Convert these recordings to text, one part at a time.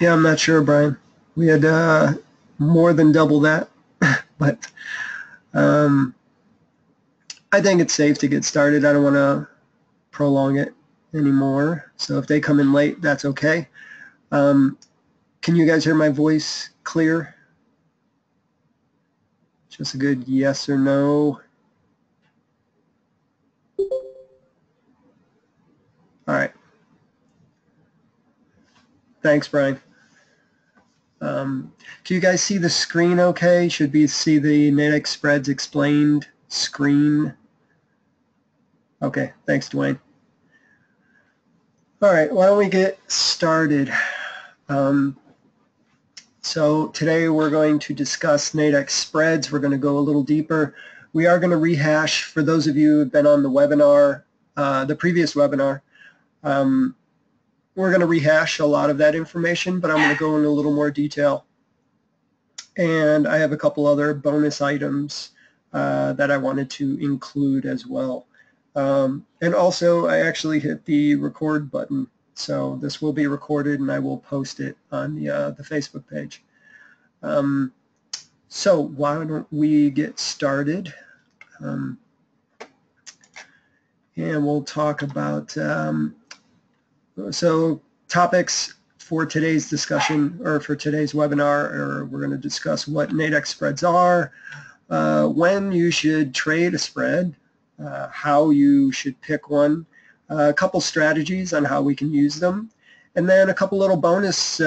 Yeah, I'm not sure, Brian. We had more than double that, but um, I think it's safe to get started. I don't want to prolong it anymore. So if they come in late, that's okay. Can you guys hear my voice clear? Just a good yes or no. All right. Thanks, Brian. Can you guys see the screen okay? Should we see the Nadex Spreads explained screen? Okay, thanks, Dwayne. All right, why don't we get started? So today we're going to discuss Nadex Spreads. We're going to go a little deeper. We are going to rehash, for those of you who have been on the webinar, the previous webinar, we're going to rehash a lot of that information, but I'm going to go into a little more detail. And I have a couple other bonus items that I wanted to include as well. And also, I actually hit the record button. So this will be recorded, and I will post it on the Facebook page. So why don't we get started? And we'll talk about, so topics for today's discussion, or for today's webinar, or we're going to discuss what Nadex spreads are, when you should trade a spread, how you should pick one, a couple strategies on how we can use them, and then a couple little bonus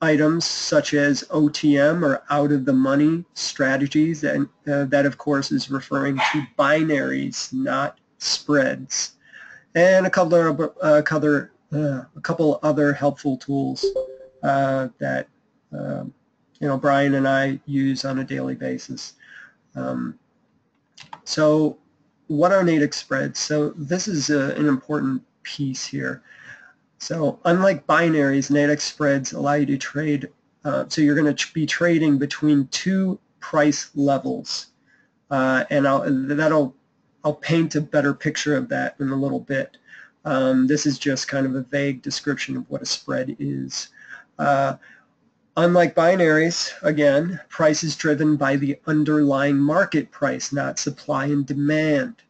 items such as OTM, or out of the money strategies, and that of course is referring to binaries, not spreads, and a couple other helpful tools that Brian and I use on a daily basis. So what are Nadex spreads? So this is an important piece here. So unlike binaries, Nadex spreads allow you to trade, so you're going to be trading between two price levels, and I'll paint a better picture of that in a little bit. This is just kind of a vague description of what a spread is. Unlike binaries, again, price is driven by the underlying market price, not supply and demand.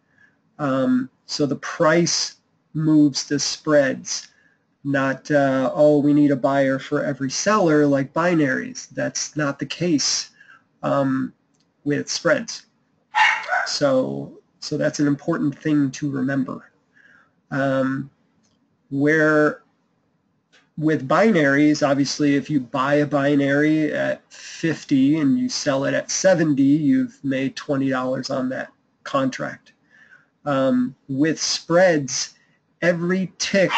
So the price moves the spreads, not, oh, we need a buyer for every seller like binaries. That's not the case with spreads. So that's an important thing to remember. Where with binaries, obviously, if you buy a binary at 50 and you sell it at 70, you've made $20 on that contract. With spreads, every tick,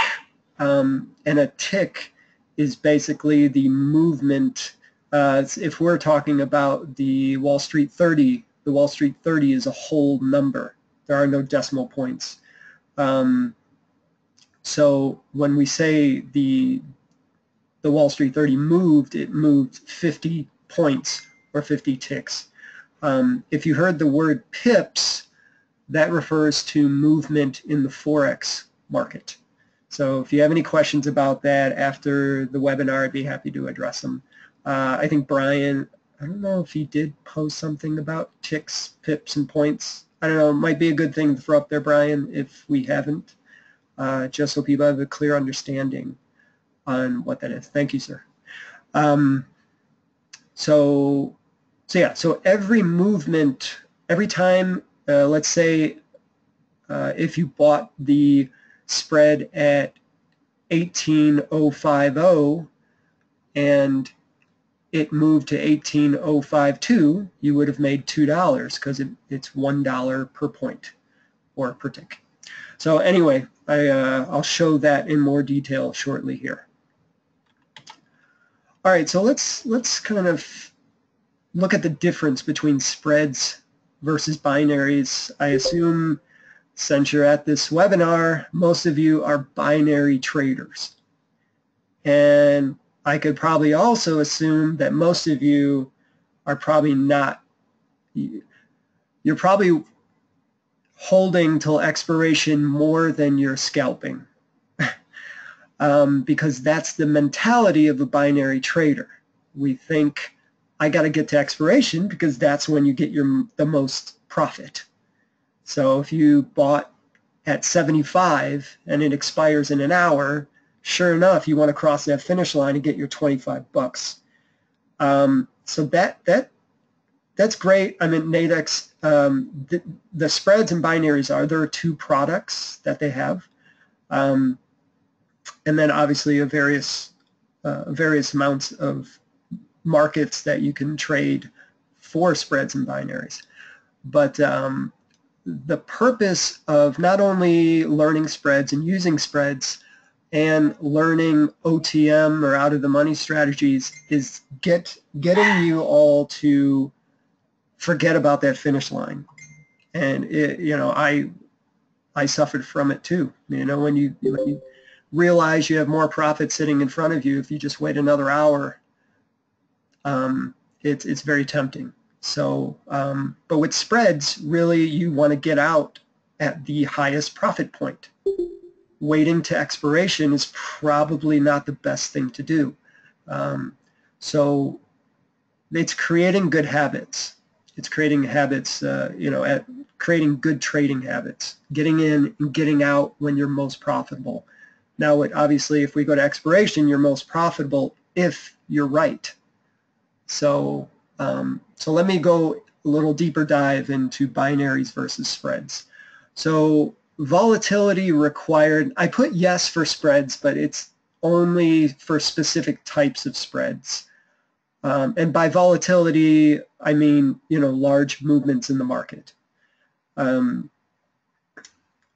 and a tick is basically the movement. If we're talking about the Wall Street 30, the Wall Street 30 is a whole number. There are no decimal points. So when we say the Wall Street 30 moved, it moved 50 points or 50 ticks. If you heard the word pips, that refers to movement in the Forex market. So if you have any questions about that after the webinar, I'd be happy to address them. I think Brian, I don't know if he did post something about ticks, pips, and points. I don't know, it might be a good thing to throw up there, Brian, if we haven't, just so people have a clear understanding on what that is. Thank you, sir. So every movement, every time, let's say if you bought the spread at 18,050 and it moved to 18,052, you would have made $2 because it's $1 per point or per tick. So anyway, I'll show that in more detail shortly here. All right, so let's kind of look at the difference between spreads versus binaries. I assume since you're at this webinar, most of you are binary traders. And I could probably also assume that most of you are probably not. You're probably holding till expiration more than you're scalping. because that's the mentality of a binary trader. We think, I got to get to expiration because that's when you get the most profit. So if you bought at 75 and it expires in an hour, sure enough, you want to cross that finish line and get your 25 bucks. So that's great. I mean, Nadex, the spreads and binaries there are two products that they have. And then obviously various amounts of markets that you can trade for spreads and binaries. But the purpose of not only learning spreads and using spreads and learning OTM or out of the money strategies is getting you all to forget about that finish line. And I suffered from it too. When you realize you have more profit sitting in front of you, if you just wait another hour, it's very tempting. So, but with spreads, really you want to get out at the highest profit point. Waiting to expiration is probably not the best thing to do. So it's creating good habits. It's creating habits, creating good trading habits, getting in and getting out when you're most profitable. Now, obviously, if we go to expiration, you're most profitable if you're right. So, so let me go a little deeper dive into binaries versus spreads. So volatility required, I put yes for spreads, but it's only for specific types of spreads. And by volatility, I mean, large movements in the market.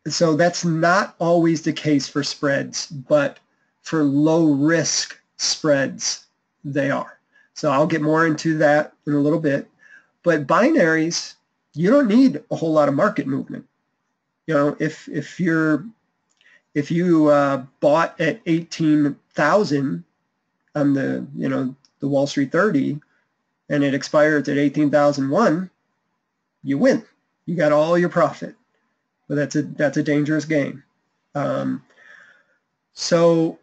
So that's not always the case for spreads, but for low risk spreads, they are. So I'll get more into that in a little bit. But binaries, you don't need a whole lot of market movement. If you bought at 18,000 on the Wall Street 30 and it expires at 18,001, you win. You got all your profit. But that's a dangerous game. So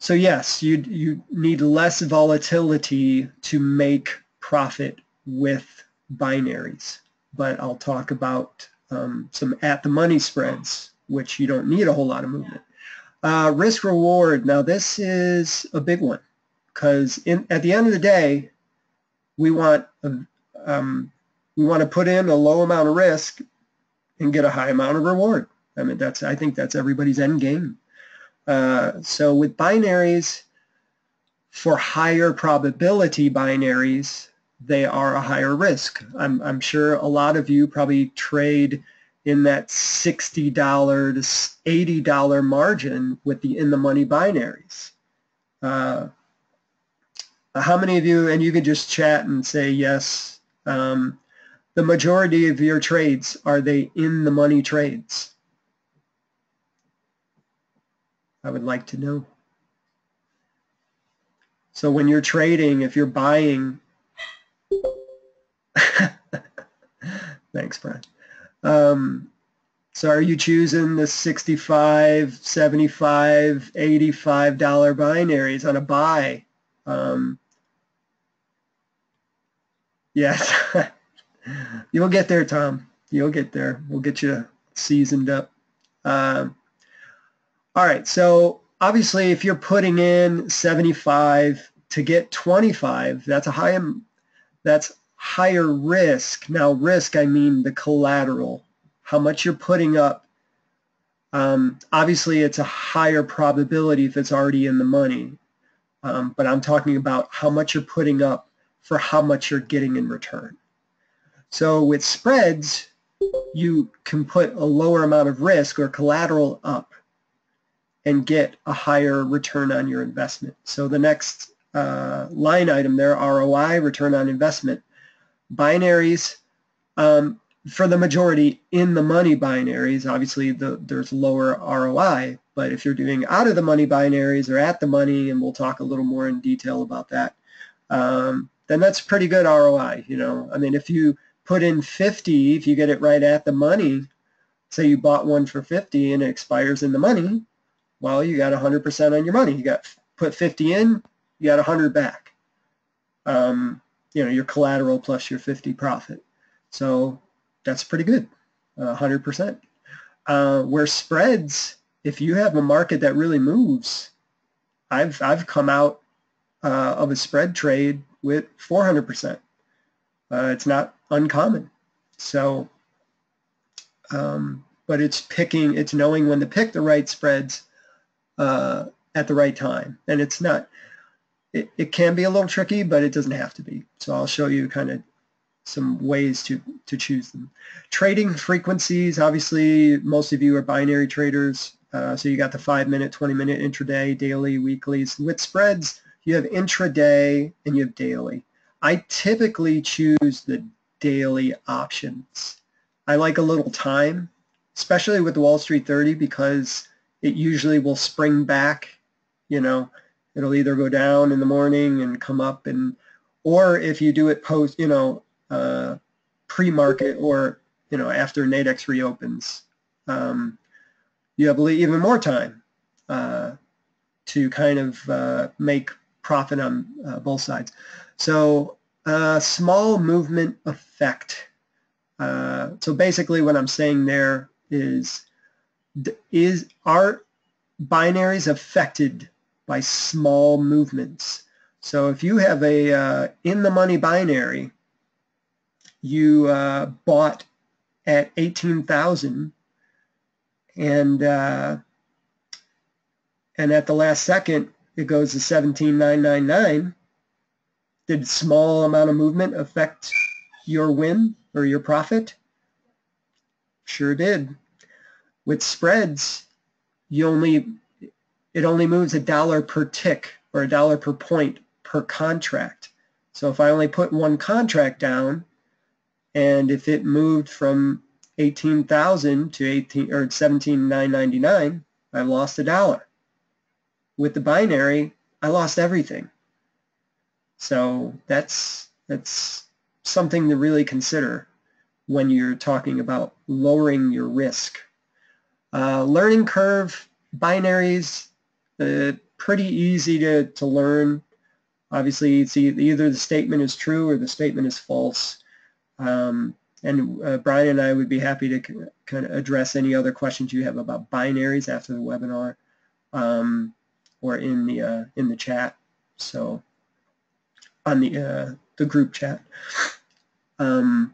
yes, you need less volatility to make profit with binaries. But I'll talk about some at-the-money spreads, which you don't need a whole lot of movement. Risk reward. Now this is a big one because at the end of the day, we want to put in a low amount of risk and get a high amount of reward. I mean, I think that's everybody's end game. So with binaries, for higher probability binaries, they are a higher risk. I'm sure a lot of you probably trade in that $60 to $80 margin with the in-the-money binaries. How many of you, and you can just chat and say yes, the majority of your trades, are they in-the-money trades? I would like to know. So when you're trading, if you're buying, thanks, Brian. So are you choosing the $65, $75, $85 binaries on a buy? Yes. You'll get there, Tom. You'll get there. We'll get you seasoned up. All right, so obviously if you're putting in 75 to get 25, that's higher risk. Now risk, I mean the collateral, how much you're putting up. Obviously it's a higher probability if it's already in the money, but I'm talking about how much you're putting up for how much you're getting in return. So with spreads, you can put a lower amount of risk or collateral up and get a higher return on your investment. So the next line item there, ROI, return on investment. Binaries, for the majority in the money binaries, obviously there's lower ROI, but if you're doing out of the money binaries or at the money, and we'll talk a little more in detail about that, then that's pretty good ROI. I mean, if you put in 50, if you get it right at the money, say you bought one for 50 and it expires in the money, Well, you got 100% on your money. You got put 50 in, you got 100 back. You know, your collateral plus your 50 profit. So that's pretty good, 100%. Where spreads, if you have a market that really moves, I've come out of a spread trade with 400%. It's not uncommon. So, but it's knowing when to pick the right spreads at the right time, and it's not. It can be a little tricky, but it doesn't have to be. So I'll show you kind of some ways to choose them. Trading frequencies, obviously most of you are binary traders, so you got the 5-minute, 20-minute intraday, daily, weeklies. With spreads, you have intraday and you have daily. I typically choose the daily options. I like a little time, especially with the Wall Street 30, because it usually will spring back. You know, it'll either go down in the morning and come up, or if you do it post, you know, pre-market, or, you know, after Nadex reopens, you have even more time to kind of make profit on both sides. So small movement effect. So basically what I'm saying there is are binaries affected by small movements? So if you have a in-the-money binary, you bought at 18,000, and at the last second it goes to 17,999. Did a small amount of movement affect your win or your profit? Sure did. With spreads, it only moves $1 per tick, or $1 per point per contract. So if I only put one contract down, and if it moved from 18,000 to 17,999, I lost $1. With the binary, I lost everything. So that's something to really consider when you're talking about lowering your risk. Learning curve, binaries, pretty easy to learn. Obviously, it's either the statement is true or the statement is false. And Brian and I would be happy to kind of address any other questions you have about binaries after the webinar, or in the chat. So on the group chat. I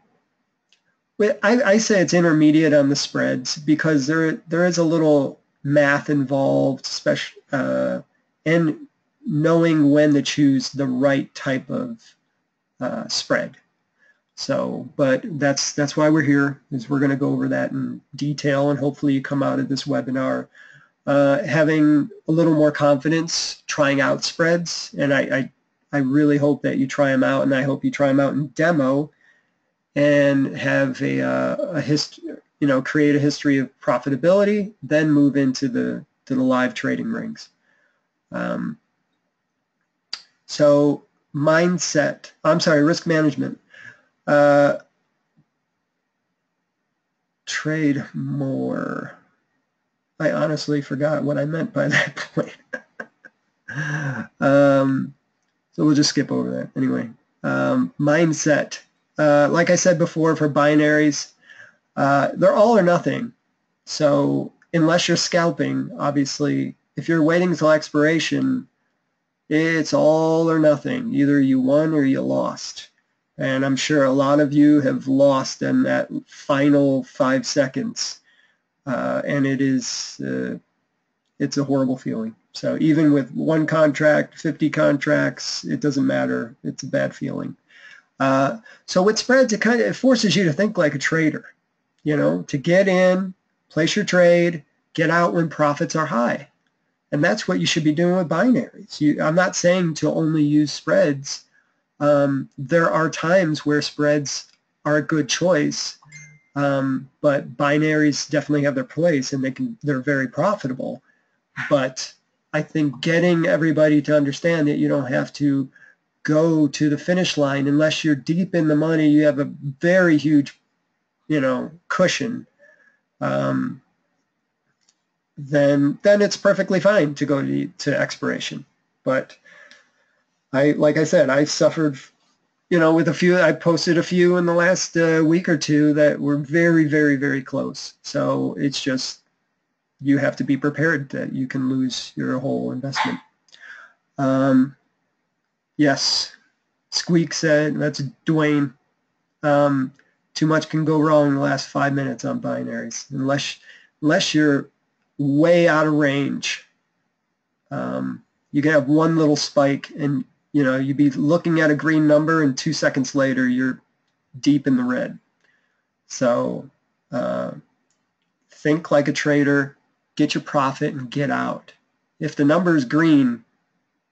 say it's intermediate on the spreads because there is a little math involved, especially and knowing when to choose the right type of spread. So, but that's why we're here, is we're going to go over that in detail, and hopefully you come out of this webinar having a little more confidence trying out spreads. And I really hope that you try them out, and I hope you try them out in demo and have a history, you know, create a history of profitability, then move into the live trading rings. So mindset, risk management. Trade more. I honestly forgot what I meant by that point. So we'll just skip over that. Anyway, mindset. Like I said before, for binaries, they're all or nothing. So unless you're scalping, obviously, if you're waiting until expiration, it's all or nothing. Either you won or you lost. And I'm sure a lot of you have lost in that final 5 seconds. And it's a horrible feeling. So even with one contract, 50 contracts, it doesn't matter. It's a bad feeling. So with spreads, it forces you to think like a trader, you know, to get in, place your trade, get out when profits are high. And that's what you should be doing with binaries. I'm not saying to only use spreads. There are times where spreads are a good choice, but binaries definitely have their place, and they're very profitable. But I think getting everybody to understand that you don't have to go to the finish line unless you're deep in the money. You have a very huge, you know, cushion. then it's perfectly fine to go to expiration. But like I said, I suffered, with a few. I posted a few in the last week or two that were very, very, very close. So it's just, you have to be prepared that you can lose your whole investment. Yes, Squeak said, that's Dwayne. Too much can go wrong in the last 5 minutes on binaries, unless you're way out of range. You can have one little spike and you'd be looking at a green number and 2 seconds later you're deep in the red. So think like a trader, get your profit and get out. If the number is green,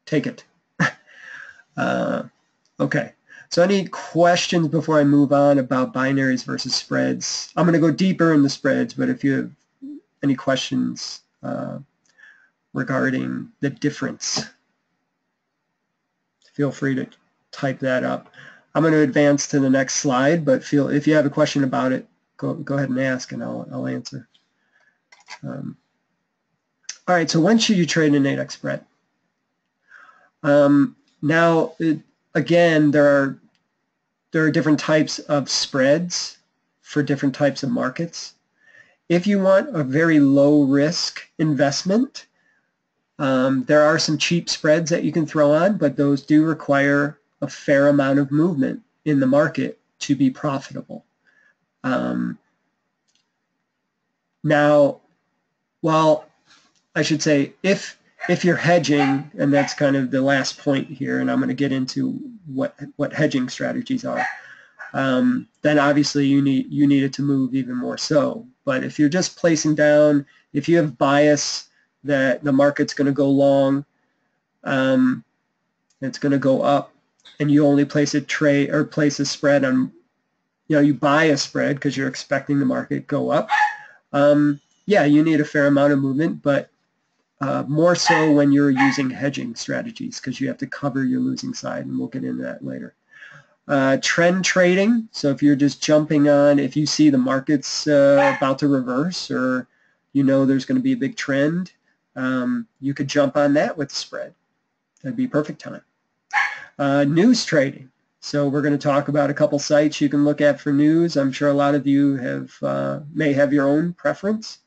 take it. Okay, so any questions before I move on about binaries versus spreads? I'm going to go deeper in the spreads, but if you have any questions regarding the difference, feel free to type that up. I'm going to advance to the next slide, but if you have a question about it, go ahead and ask and I'll answer. All right, so when should you trade a Nadex spread? Now, again, there are different types of spreads for different types of markets. If you want a very low risk investment, there are some cheap spreads that you can throw on, but those do require a fair amount of movement in the market to be profitable. Now, well, I should say, if you're hedging, and that's kind of the last point here, and I'm going to get into what hedging strategies are, then obviously you need it to move even more so. But if you're just placing down, if you have bias that the market's going to go long, it's going to go up, and you only place a spread on, you buy a spread because you're expecting the market to go up. Yeah, you need a fair amount of movement, but more so when you're using hedging strategies because you have to cover your losing side, and we'll get into that later. Trend trading, so if you're just jumping on, if you see the market's about to reverse or there's going to be a big trend, you could jump on that with the spread. That'd be perfect time. News trading. So we're going to talk about a couple sites you can look at for news. I'm sure a lot of you may have your own preference.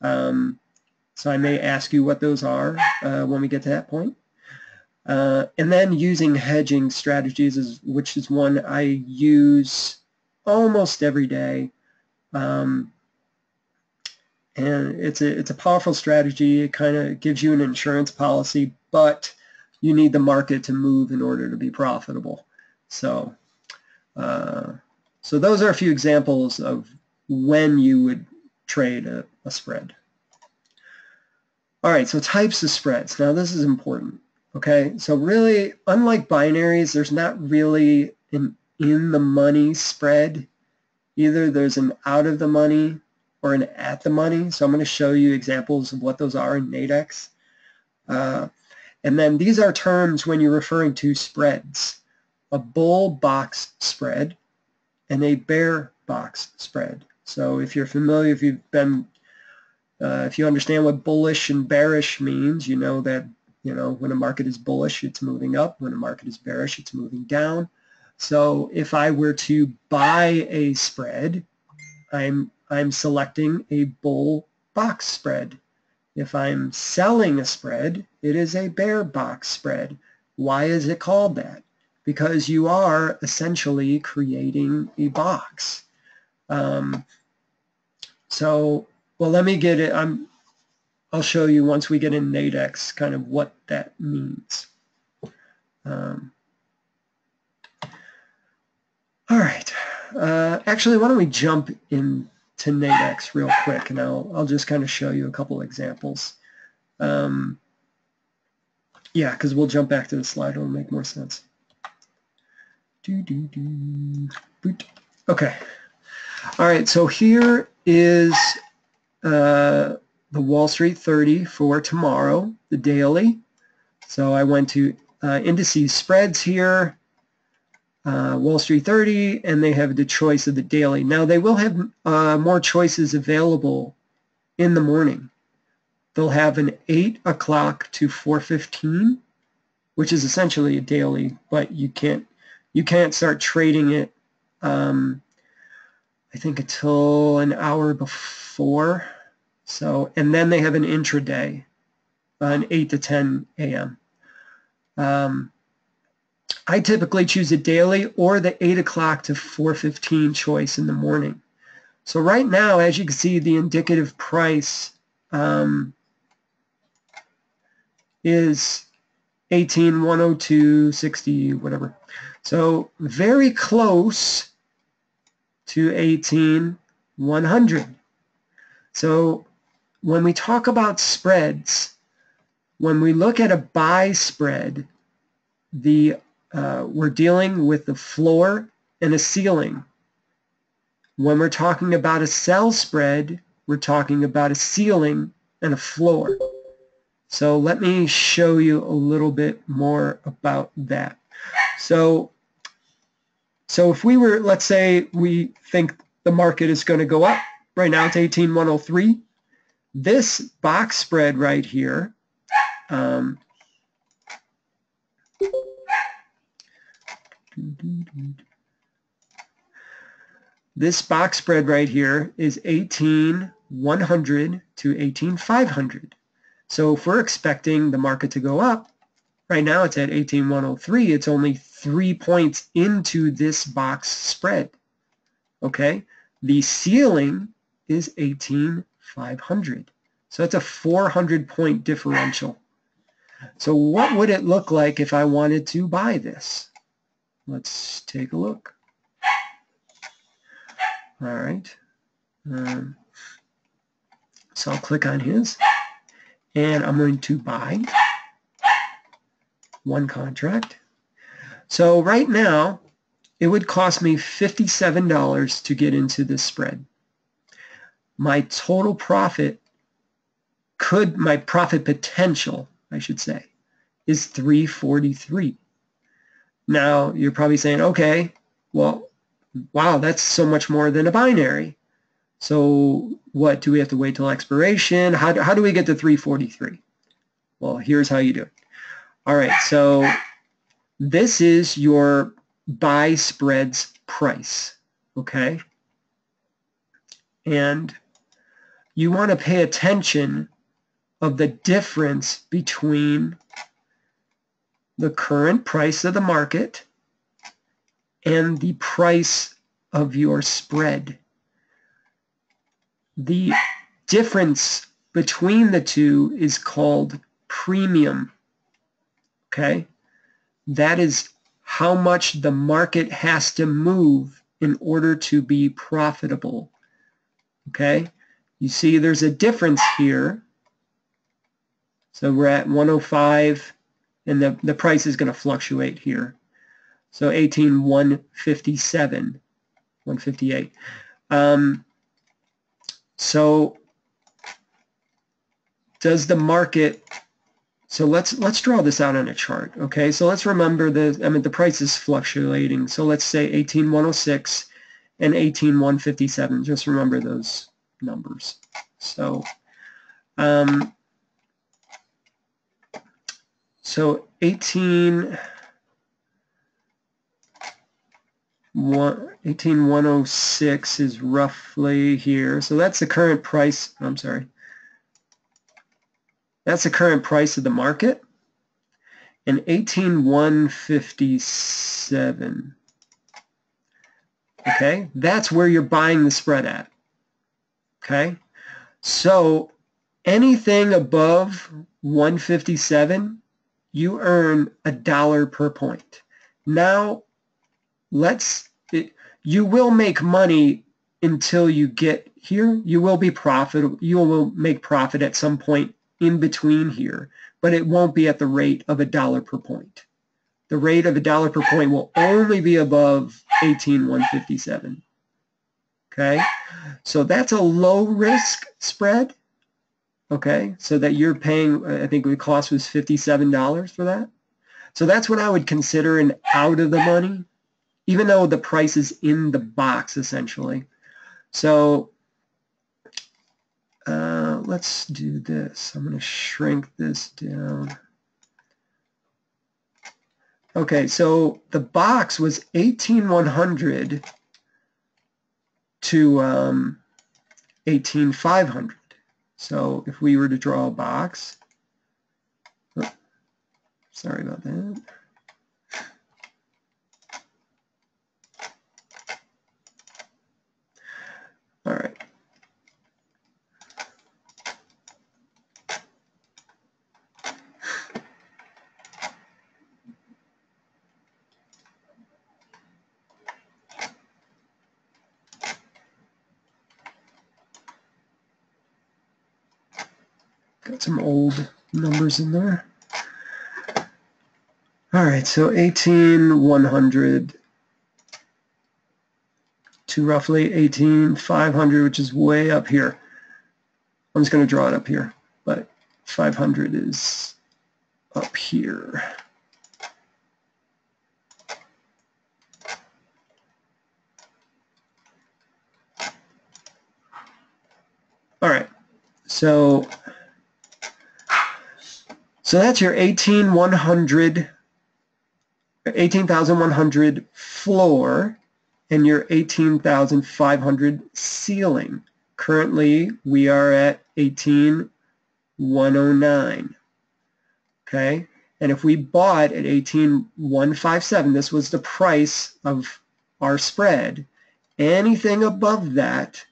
So I may ask you what those are when we get to that point. And then using hedging strategies, which is one I use almost every day. And it's a powerful strategy. It kind of gives you an insurance policy, but you need the market to move in order to be profitable. So, so those are a few examples of when you would trade a spread. All right, so types of spreads. Now this is important, okay? So really, unlike binaries, there's not really an in-the-money spread. Either there's an out-of-the-money or an at-the-money. So I'm going to show you examples of what those are in Nadex. And then these are terms when you're referring to spreads. A bull box spread and a bear box spread. So if you're familiar, if you understand what bullish and bearish means, you know that when a market is bullish, it's moving up. When a market is bearish, it's moving down. So if I were to buy a spread, I'm selecting a bull box spread. If I'm selling a spread, it is a bear box spread. Why is it called that? Because you are essentially creating a box. So, well, let me get it. I'll show you once we get in Nadex kind of what that means. All right. Actually, why don't we jump into Nadex real quick, and I'll just kind of show you a couple examples. Yeah, because we'll jump back to the slide. It'll make more sense. Okay. All right, so here is the Wall Street 30 for tomorrow, the daily. So I went to indices spreads here, Wall Street 30, and they have the choice of the daily. Now they will have more choices available in the morning. they'll have an 8 o'clock to 4:15, which is essentially a daily, but you can't start trading it, I think, until an hour before. So, and then they have an intraday, an 8 to 10 a.m. I typically choose a daily or the 8 o'clock to 4:15 choice in the morning. So right now, as you can see, the indicative price is 18,102.60, whatever. So very close to 18,100. So when we talk about spreads, when we look at a buy spread, we're dealing with the floor and a ceiling. When we're talking about a sell spread, we're talking about a ceiling and a floor. So let me show you a little bit more about that. So if we were, let's say we think the market is going to go up. Right now it's 18,103. This box spread right here, this box spread right here is 18,100 to 18,500. So if we're expecting the market to go up, right now it's at 18,103. It's only 3 points into this box spread. Okay, the ceiling is 18,500. So that's a 400-point differential. So what would it look like if I wanted to buy this? Let's take a look. All right. So I'll click on his, and I'm going to buy one contract. So right now, it would cost me $57 to get into this spread. My total profit my profit potential, I should say, is 343. Now, you're probably saying, okay, well, wow, that's so much more than a binary. So what, do we have to wait till expiration? How do we get to 343? Well, here's how you do it. All right, so this is your buy spreads price, okay? And you want to pay attention of the difference between the current price of the market and the price of your spread. The difference between the two is called premium, okay? That is how much the market has to move in order to be profitable, okay? You see there's a difference here. So we're at 105, and the price is going to fluctuate here. So 18,157, 158. So does the market, so let's draw this out on a chart, okay? So let's remember the price is fluctuating. So let's say 18,106 and 18,157. Just remember those numbers. So 18,106 is roughly here. So that's the current price. I'm sorry. That's the current price of the market. And 18,157. Okay, that's where you're buying the spread at. Okay, so anything above 157, you earn $1 per point. Now, you will make money until you get here. You will be profitable. You will make profit at some point in between here, but it won't be at the rate of $1 per point. The rate of $1 per point will only be above 18,157. Okay, so that's a low risk spread. Okay, so that you're paying, I think the cost was $57 for that. So that's what I would consider an out of the money, even though the price is in the box essentially. So let's do this. I'm going to shrink this down. Okay, so the box was 18,100 to 18,500. So if we were to draw a box, oh, sorry about that. All right. Got some old numbers in there. All right, so 18,100 to roughly 18,500, which is way up here. I'm just going to draw it up here, but 500 is up here. All right, so that's your 18,100 floor and your 18,500 ceiling. Currently, we are at 18,109. Okay, and if we bought at 18,157, this was the price of our spread. Anything above that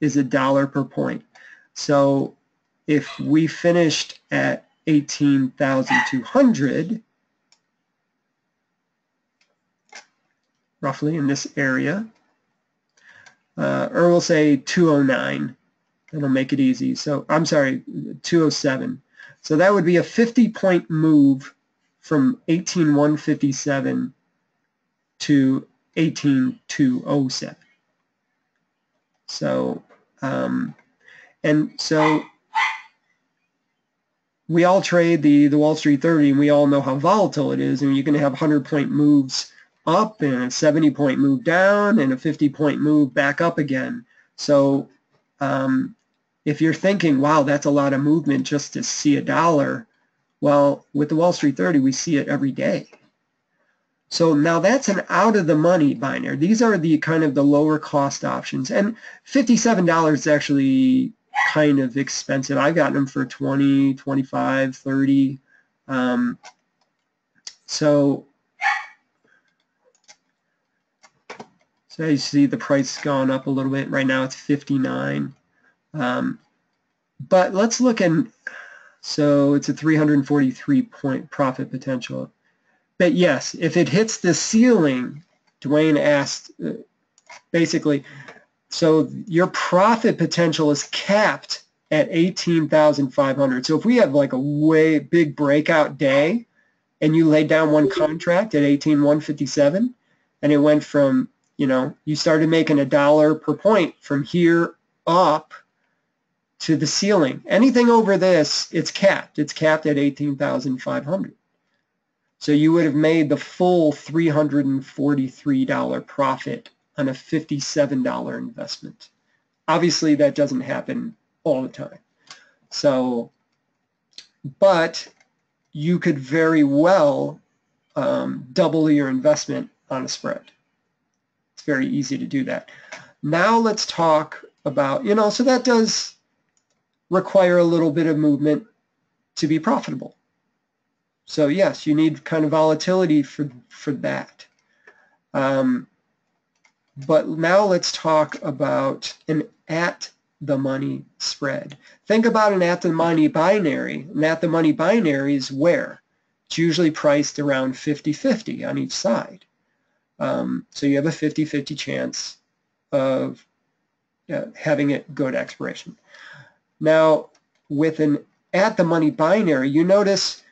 is $1 per point. So if we finished at 18,200, roughly in this area, or we'll say 209, that'll make it easy. So I'm sorry, 207. So that would be a 50-point move from 18,157 to 18,207. So, and so we all trade the Wall Street 30, and we all know how volatile it is. And you're going to have 100-point moves up and a 70-point move down and a 50-point move back up again. So if you're thinking, wow, that's a lot of movement just to see $1, well, with the Wall Street 30, we see it every day. So now that's an out-of-the-money binary. These are the kind of the lower cost options. And $57 is actually kind of expensive. I've gotten them for 20, 25, 30. So you see the price has gone up a little bit. Right now it's 59. But let's look at, so it's a 343-point profit potential. But yes, if it hits the ceiling, Dwayne asked, basically, so your profit potential is capped at 18,500. So if we have like a way big breakout day and you laid down one contract at 18,157 and it went from, you know, you started making $1 per point from here up to the ceiling. Anything over this, it's capped. It's capped at 18,500. So you would have made the full $343 profit on a $57 investment. Obviously, that doesn't happen all the time. So, but you could very well double your investment on a spread. It's very easy to do that. Now let's talk about, you know, so that does require a little bit of movement to be profitable. So yes, you need kind of volatility for that. But now let's talk about an at-the-money spread. Think about an at-the-money binary. An at-the-money binary is where? It's usually priced around 50-50 on each side. So you have a 50-50 chance of having it go to expiration. Now, with an at-the-money binary, you notice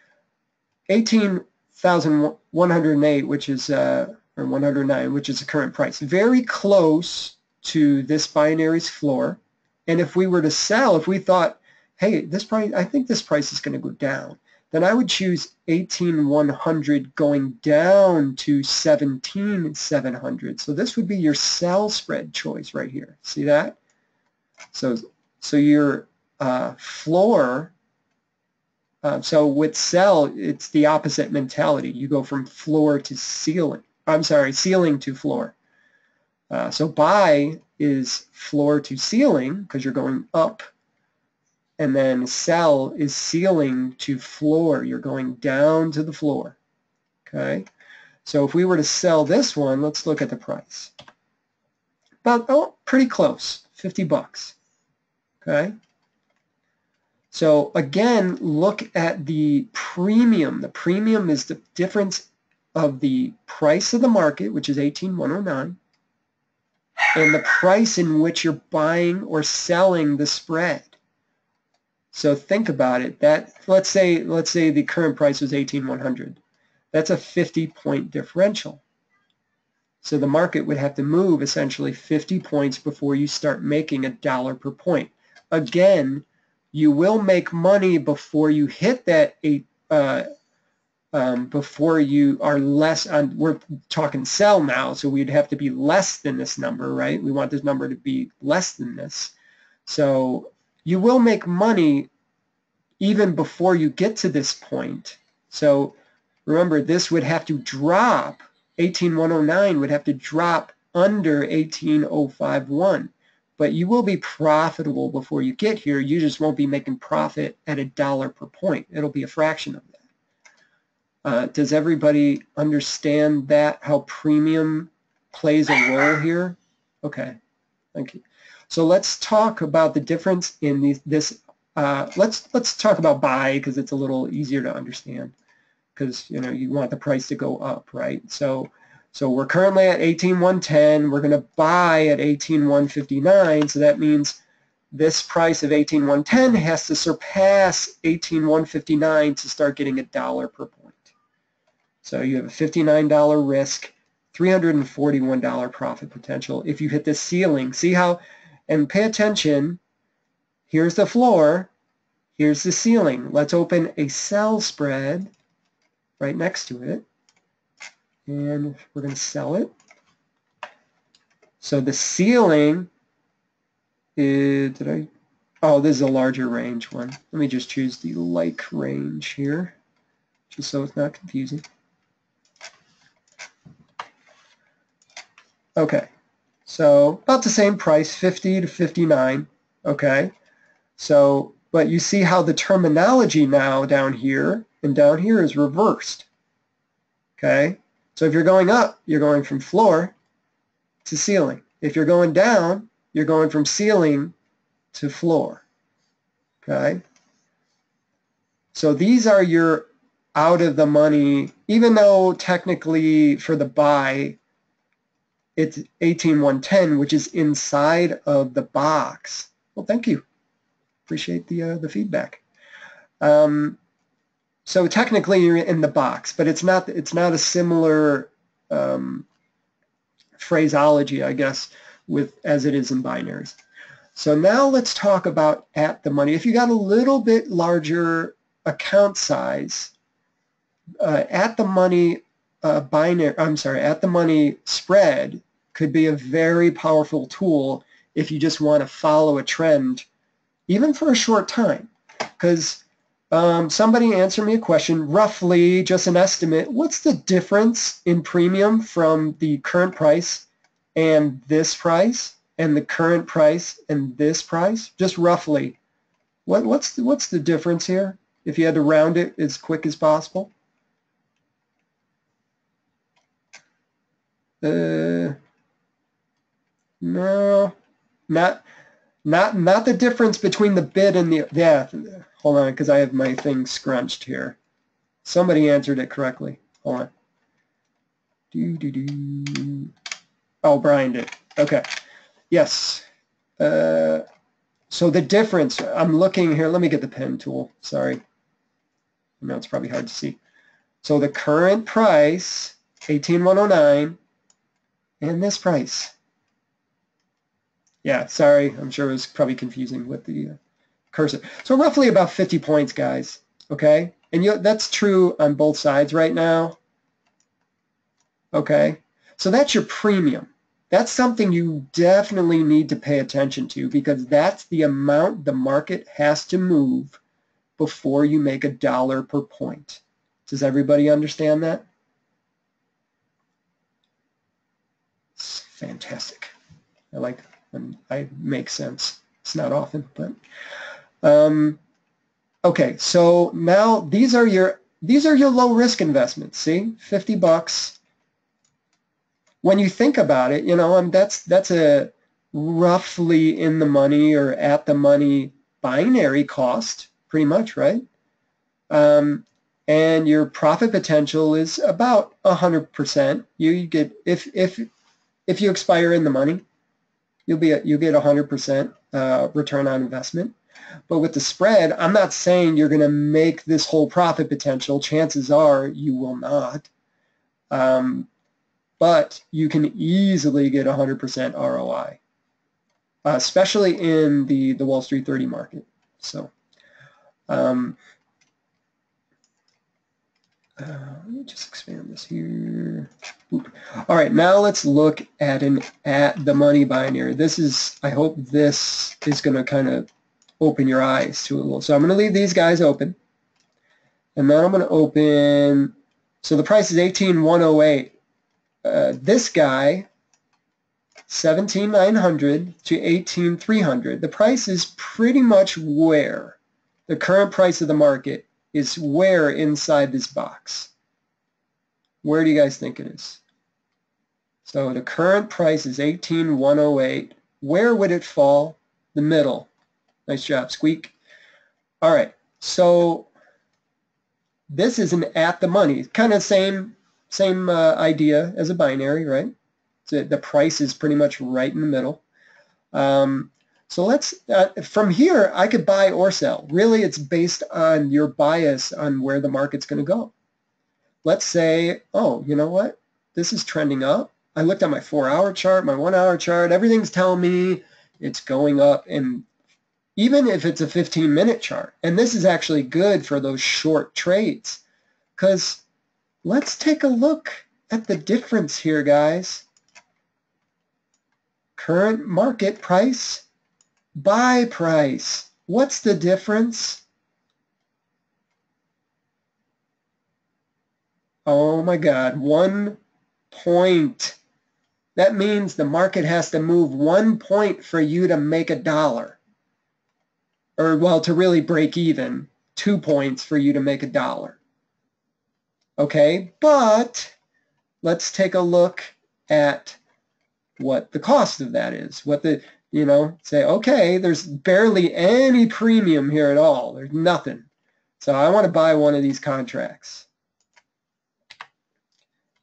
18,108, which is or 109, which is the current price, very close to this binary's floor. And if we were to sell, if we thought, hey, this price, I think this price is going to go down, then I would choose 18,100 going down to 17,700. So this would be your sell spread choice right here. See that? So you're floor, so with sell, it's the opposite mentality. You go from floor to ceiling. I'm sorry, ceiling to floor. So buy is floor to ceiling because you're going up, and then sell is ceiling to floor. You're going down to the floor. Okay. So if we were to sell this one, let's look at the price. About, oh, pretty close, 50 bucks. Okay. So again, look at the premium. The premium is the difference of the price of the market, which is 18,109, and the price in which you're buying or selling the spread. So think about it. That let's say the current price was 18,100. That's a 50-point differential. So the market would have to move essentially 50 points before you start making $1 per point. Again, you will make money before you hit that before you are less on, we're talking sell now, so we'd have to be less than this number, right? We want this number to be less than this. So you will make money even before you get to this point. So remember, this would have to drop, 18,109 would have to drop under 18,051. But you will be profitable before you get here. You just won't be making profit at $1 per point. It'll be a fraction of that. Does everybody understand that, how premium plays a role here? Okay, thank you. So let's talk about the difference in this. Let's talk about buy because it's a little easier to understand, because you want the price to go up, right? So we're currently at 18,110. We're going to buy at 18,159. So that means this price of 18,110 has to surpass 18,159 to start getting $1 per point. So you have a $59 risk, $341 profit potential if you hit the ceiling. See how, and pay attention, here's the floor, here's the ceiling. Let's open a sell spread right next to it. And we're going to sell it. So the ceiling is, oh, this is a larger range one. Let me just choose the like range here, just so it's not confusing. Okay, so about the same price, 50 to 59. Okay, so, but you see how the terminology now down here and down here is reversed. Okay. So if you're going up, you're going from floor to ceiling. If you're going down, you're going from ceiling to floor. Okay? So these are your out of the money, even though technically for the buy, it's 18,110, which is inside of the box. Well, thank you. Appreciate the feedback. So technically you're in the box, but it's not a similar phraseology, I guess, as it is in binaries. So now let's talk about at the money. If you got a little bit larger account size, at the money at the money spread could be a very powerful tool if you just want to follow a trend, even for a short time, because somebody answer me a question, roughly, just an estimate, what's the difference in premium from the current price and this price and the current price and this price? Just roughly. What's the difference here if you had to round it as quick as possible? No, not the difference between the bid and the, yeah, hold on, because I have my thing scrunched here. Somebody answered it correctly. Hold on. Oh, Brian did. Okay. Yes. So the difference, I'm looking here, let me get the pen tool, sorry. I know it's probably hard to see. So the current price, 18,109, and this price. Yeah, sorry, I'm sure it was probably confusing with the cursor. So roughly about 50 points, guys, okay? And that's true on both sides right now, okay? So that's your premium. That's something you definitely need to pay attention to, because that's the amount the market has to move before you make $1 per point. Does everybody understand that? It's fantastic. I like when I make sense. It's not often, but okay. So now these are your low risk investments. See, $50. When you think about it, you know, that's a roughly in the money or at the money binary cost, pretty much, right? And your profit potential is about 100%. You get if you expire in the money, you get 100% return on investment. But with the spread, I'm not saying you're going to make this whole profit potential. Chances are you will not. But you can easily get 100% ROI, especially in the Wall Street 30 market. So let me just expand this here. All right, now let's look at an at the money binary. This is, I hope this is going to kind of open your eyes to it a little. So I'm going to leave these guys open, and then I'm going to open. So the price is 18,108. This guy, 17,900 to 18,300. The price is pretty much where the current price of the market is. Where inside this box? Where do you guys think it is? So the current price is 18,108. Where would it fall? The middle. Nice job, Squeak. All right, so this is an at the money. Kind of same idea as a binary, right? So the price is pretty much right in the middle. So let's, from here, I could buy or sell. Really, it's based on your bias on where the market's going to go. Let's say, oh, you know what? This is trending up. I looked at my 4-hour chart, my 1-hour chart. Everything's telling me it's going up, and even if it's a 15-minute chart. And this is actually good for those short trades, because let's take a look at the difference here, guys. Current market price, buy price. What's the difference? Oh my God, 1 point. That means the market has to move 1 point for you to make $1. Or, well, to really break even, 2 points for you to make $1. Okay, but let's take a look at what the cost of that is. What the, you know, say, okay, there's barely any premium here at all. There's nothing. So I want to buy one of these contracts.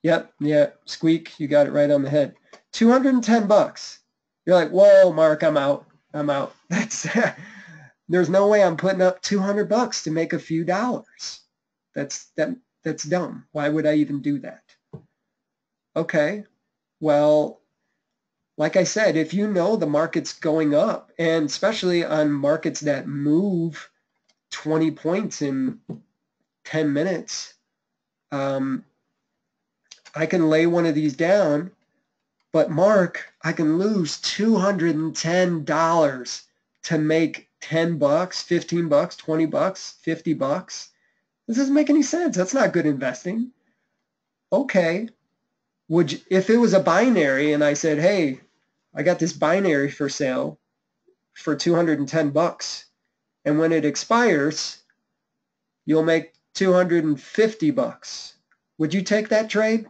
Yep, yeah, Squeak, you got it right on the head. $210. You're like, whoa, Mark, I'm out. That's there's no way I'm putting up $200 to make a few dollars. That's dumb. Why would I even do that? Okay, well, like I said, if you know the market's going up, and especially on markets that move 20 points in 10 minutes, I can lay one of these down, but Mark, I can lose $210 to make $10, $15, $20, $50. This doesn't make any sense. That's not good investing. Okay, if it was a binary and I said, hey, I got this binary for sale for $210, and when it expires, you'll make $250. Would you take that trade?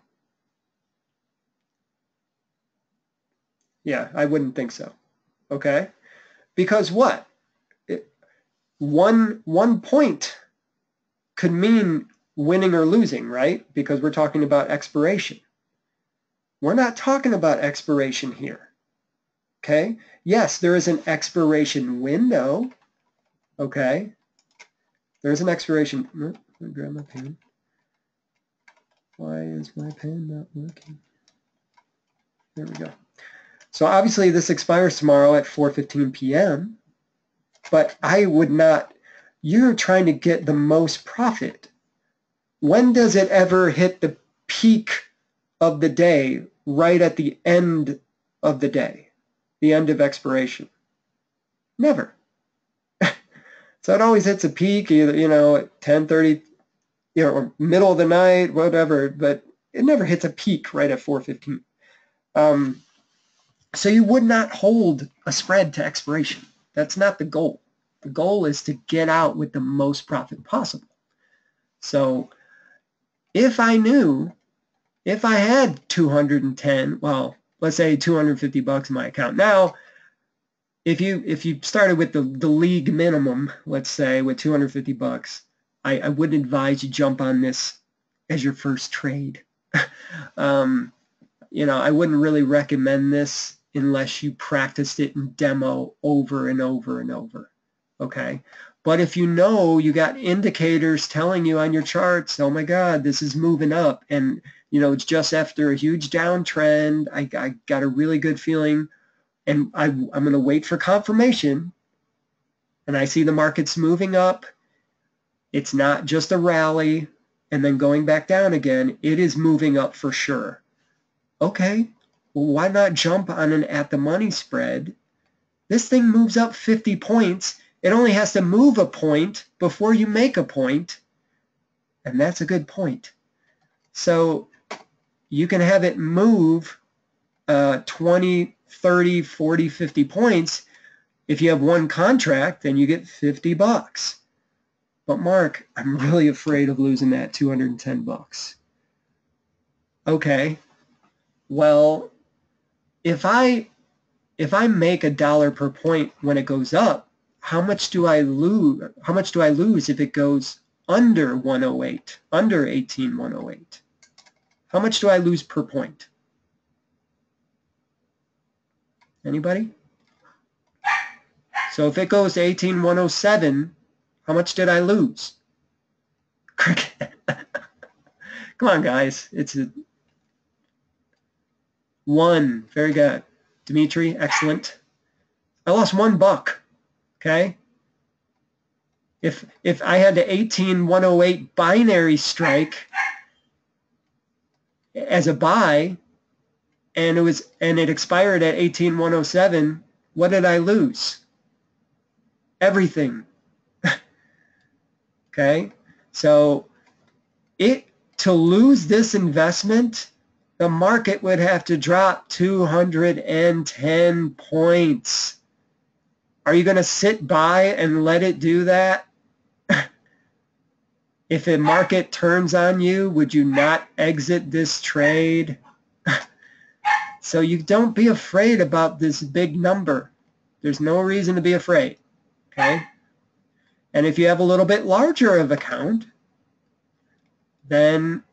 Yeah, I wouldn't think so. Okay, because what? One point could mean winning or losing, right? Because we're talking about expiration. We're not talking about expiration here. Okay? Yes, there is an expiration window. Okay? There's an expiration. Let me grab my pen. Why is my pen not working? There we go. So obviously this expires tomorrow at 4:15 p.m. But I would not, you're trying to get the most profit. When does it ever hit the peak of the day right at the end of the day, the end of expiration. Never. So it always hits a peak, either, at 10:30, or middle of the night, whatever, but it never hits a peak right at 4:15. So you would not hold a spread to expiration. That's not the goal. The goal is to get out with the most profit possible. So if I had 210, well, let's say 250 bucks in my account. Now, if you started with the league minimum, let's say with 250 bucks, I wouldn't advise you jump on this as your first trade. I wouldn't really recommend this unless you practiced it in demo over and over and over. Okay? But if you got indicators telling you on your charts, oh my God, this is moving up, and it's just after a huge downtrend, I got a really good feeling, and I'm going to wait for confirmation, and I see the market's moving up. It's not just a rally and then going back down again. It is moving up for sure. Okay, well, why not jump on an at-the-money spread? This thing moves up 50 points. It only has to move a point before you make a point, and that's a good point. So you can have it move 20, 30, 40, 50 points. If you have one contract, then you get 50 bucks. But Mark, I'm really afraid of losing that 210 bucks. Okay, well, if I make $1 per point when it goes up, how much do I lose? How much do I lose if it goes under 108, under 18,108? How much do I lose per point? Anybody? So if it goes to 18,107, how much did I lose? Cricket. Come on, guys. It's a 1. Very good. Dimitri, excellent. I lost $1. Okay? If I had the 18,108 binary strike as a buy, and it expired at 18,107, what did I lose? Everything. Okay? So to lose this investment, the market would have to drop 210 points. Are you going to sit by and let it do that? If the market turns on you, would you not exit this trade? So you don't be afraid about this big number. There's no reason to be afraid. Okay? And if you have a little bit larger of account, then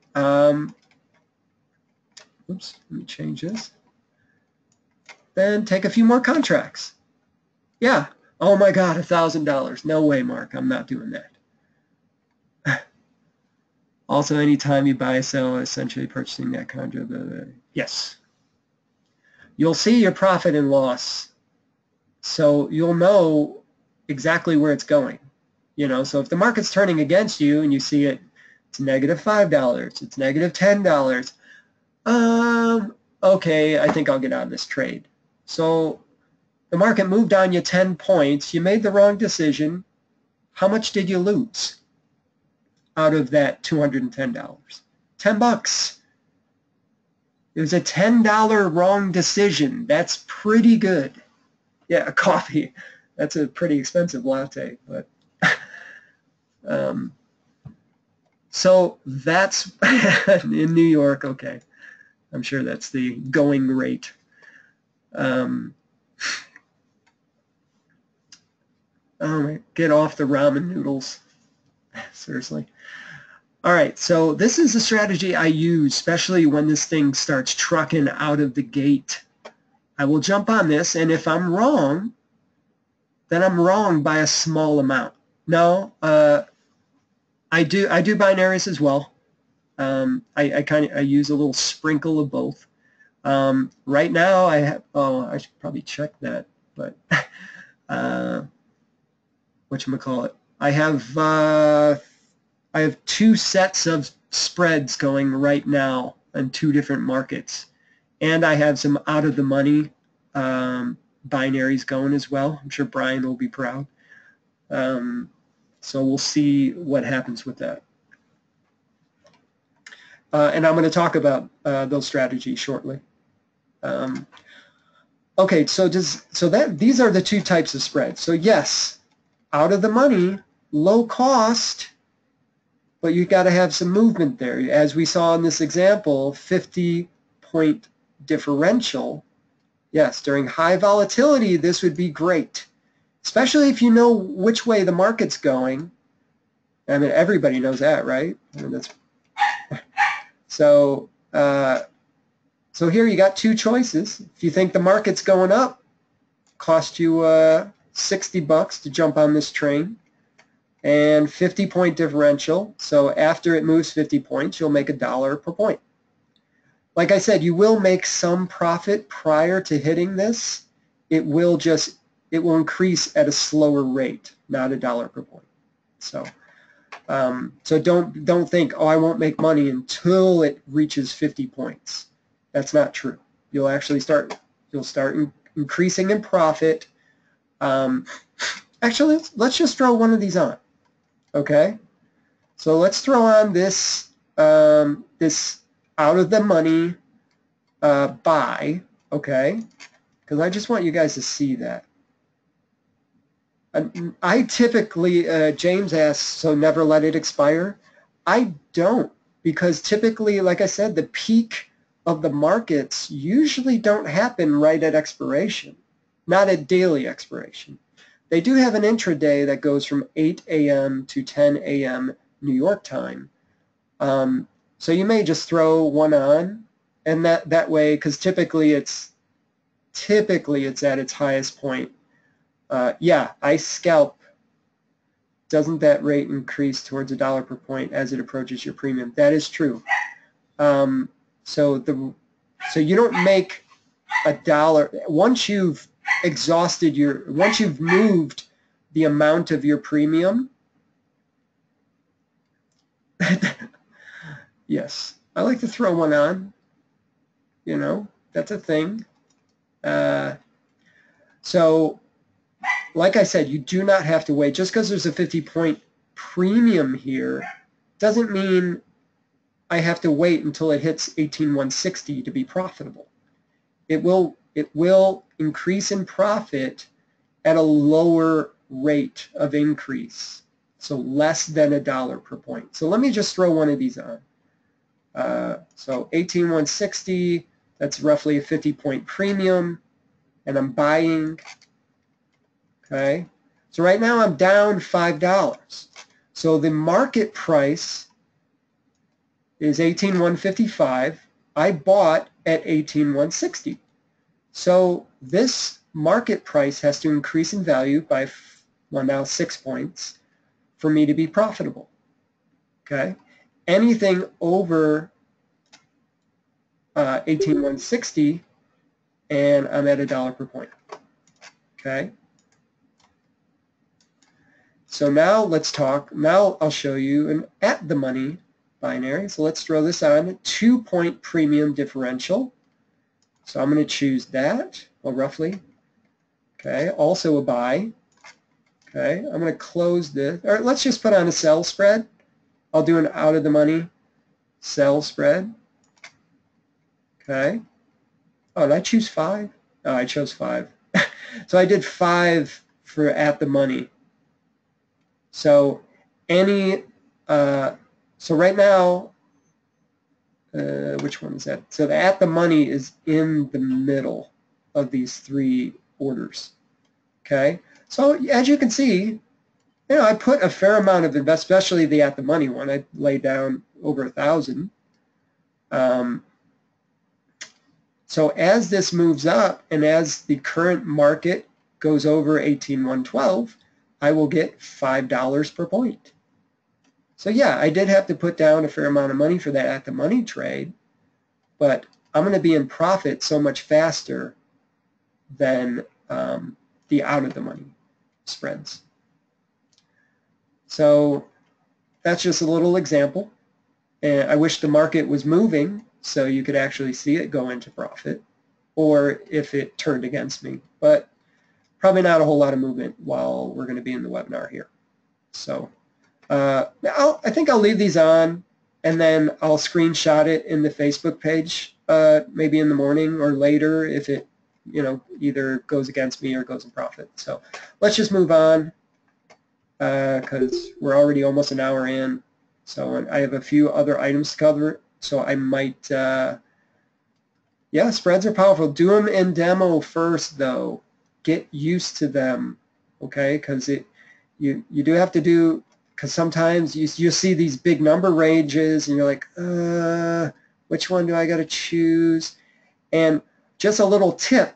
oops, let me change this. Then take a few more contracts. Yeah. Oh my God, $1,000. No way, Mark. I'm not doing that. Also, anytime you buy or sell, essentially purchasing that contract. Yes. You'll see your profit and loss. So you'll know exactly where it's going. So if the market's turning against you and you see it's -$5, it's -$10, okay, I think I'll get out of this trade. So the market moved on you 10 points. You made the wrong decision. How much did you lose out of that $210? $10. It was a $10 wrong decision. That's pretty good. Yeah, a coffee. That's a pretty expensive latte, but so that's in New York. Okay, I'm sure that's the going rate. Oh my, get off the ramen noodles. Seriously. All right, so this is a strategy I use, especially when this thing starts trucking out of the gate. I will jump on this, and if I'm wrong, then I'm wrong by a small amount. No, I do binaries as well. I use a little sprinkle of both. Right now I have, I should probably check that, but whatchamacallit, I have 2 sets of spreads going right now in 2 different markets, and I have some out of the money binaries going as well. I'm sure Brian will be proud. So we'll see what happens with that. And I'm going to talk about those strategies shortly. Okay, so these are the two types of spreads. So yes, out of the money, low cost, but you've got to have some movement there. As we saw in this example, 50-point differential. Yes, during high volatility, this would be great, especially if you know which way the market's going. I mean, everybody knows that, right? I mean, that's so. So here you got two choices. If you think the market's going up, cost you $60 to jump on this train, and 50-point differential. So after it moves 50 points, you'll make $1 per point. Like I said, you will make some profit prior to hitting this. It will increase at a slower rate, not $1 per point. So don't think, oh, I won't make money until it reaches 50 points. That's not true. You'll actually start increasing in profit. Actually, let's just throw one of these on. Okay, so let's throw on this this out of the money buy. Okay, because I just want you guys to see that. I typically, James asks, so never let it expire. I don't, because typically, like I said, the peak of the markets usually don't happen right at expiration, not at daily expiration. They do have an intraday that goes from 8 a.m. to 10 a.m. New York time. So you may just throw one on, and that way, because typically it's at its highest point. Yeah, I scalp. Doesn't that rate increase towards $1 per point as it approaches your premium? That is true. So you don't make $1 once you've once you've moved the amount of your premium. Yes, I like to throw one on. You know, that's a thing. So like I said, you do not have to wait. Just because there's a 50-point premium here doesn't mean I have to wait until it hits 18,160 to be profitable. It will increase in profit at a lower rate of increase, so less than $1 per point. So let me just throw one of these on. So 18,160, that's roughly a 50-point premium, and I'm buying. Okay, so right now I'm down $5. So the market price is 18,155. I bought at 18,160. So this market price has to increase in value by, well, now 6 points for me to be profitable. Okay, anything over 18,160, and I'm at $1 per point. Okay. So now let's talk. Now I'll show you an at the money binary. So let's throw this on. 2-point premium differential. So I'm going to choose that, well, roughly. Okay, also a buy. Okay, I'm going to close this. All right, let's just put on a sell spread. I'll do an out of the money sell spread. Okay. Oh, did I choose 5? Oh, I chose 5. So I did 5 for at the money. So so right now, which one is that? So the at the money is in the middle of these 3 orders. Okay, so as you can see, I put a fair amount of investment, especially the at the money one. I laid down over 1,000. So as this moves up, and as the current market goes over 18,112, I will get $5 per point. So yeah, I did have to put down a fair amount of money for that at the money trade, but I'm going to be in profit so much faster than the out of the money spreads. So that's just a little example. And I wish the market was moving so you could actually see it go into profit. or if it turned against me. But probably not a whole lot of movement while we're going to be in the webinar here. So I think I'll leave these on, and then I'll screenshot it in the Facebook page maybe in the morning or later if it either goes against me or goes in profit. So let's just move on because we're already almost an hour in. So I have a few other items to cover. So I might, yeah, spreads are powerful. Do them in demo first, though. Get used to them, okay? Because you do have to do, because sometimes you see these big number ranges and you're like, which one do I got to choose? And just a little tip.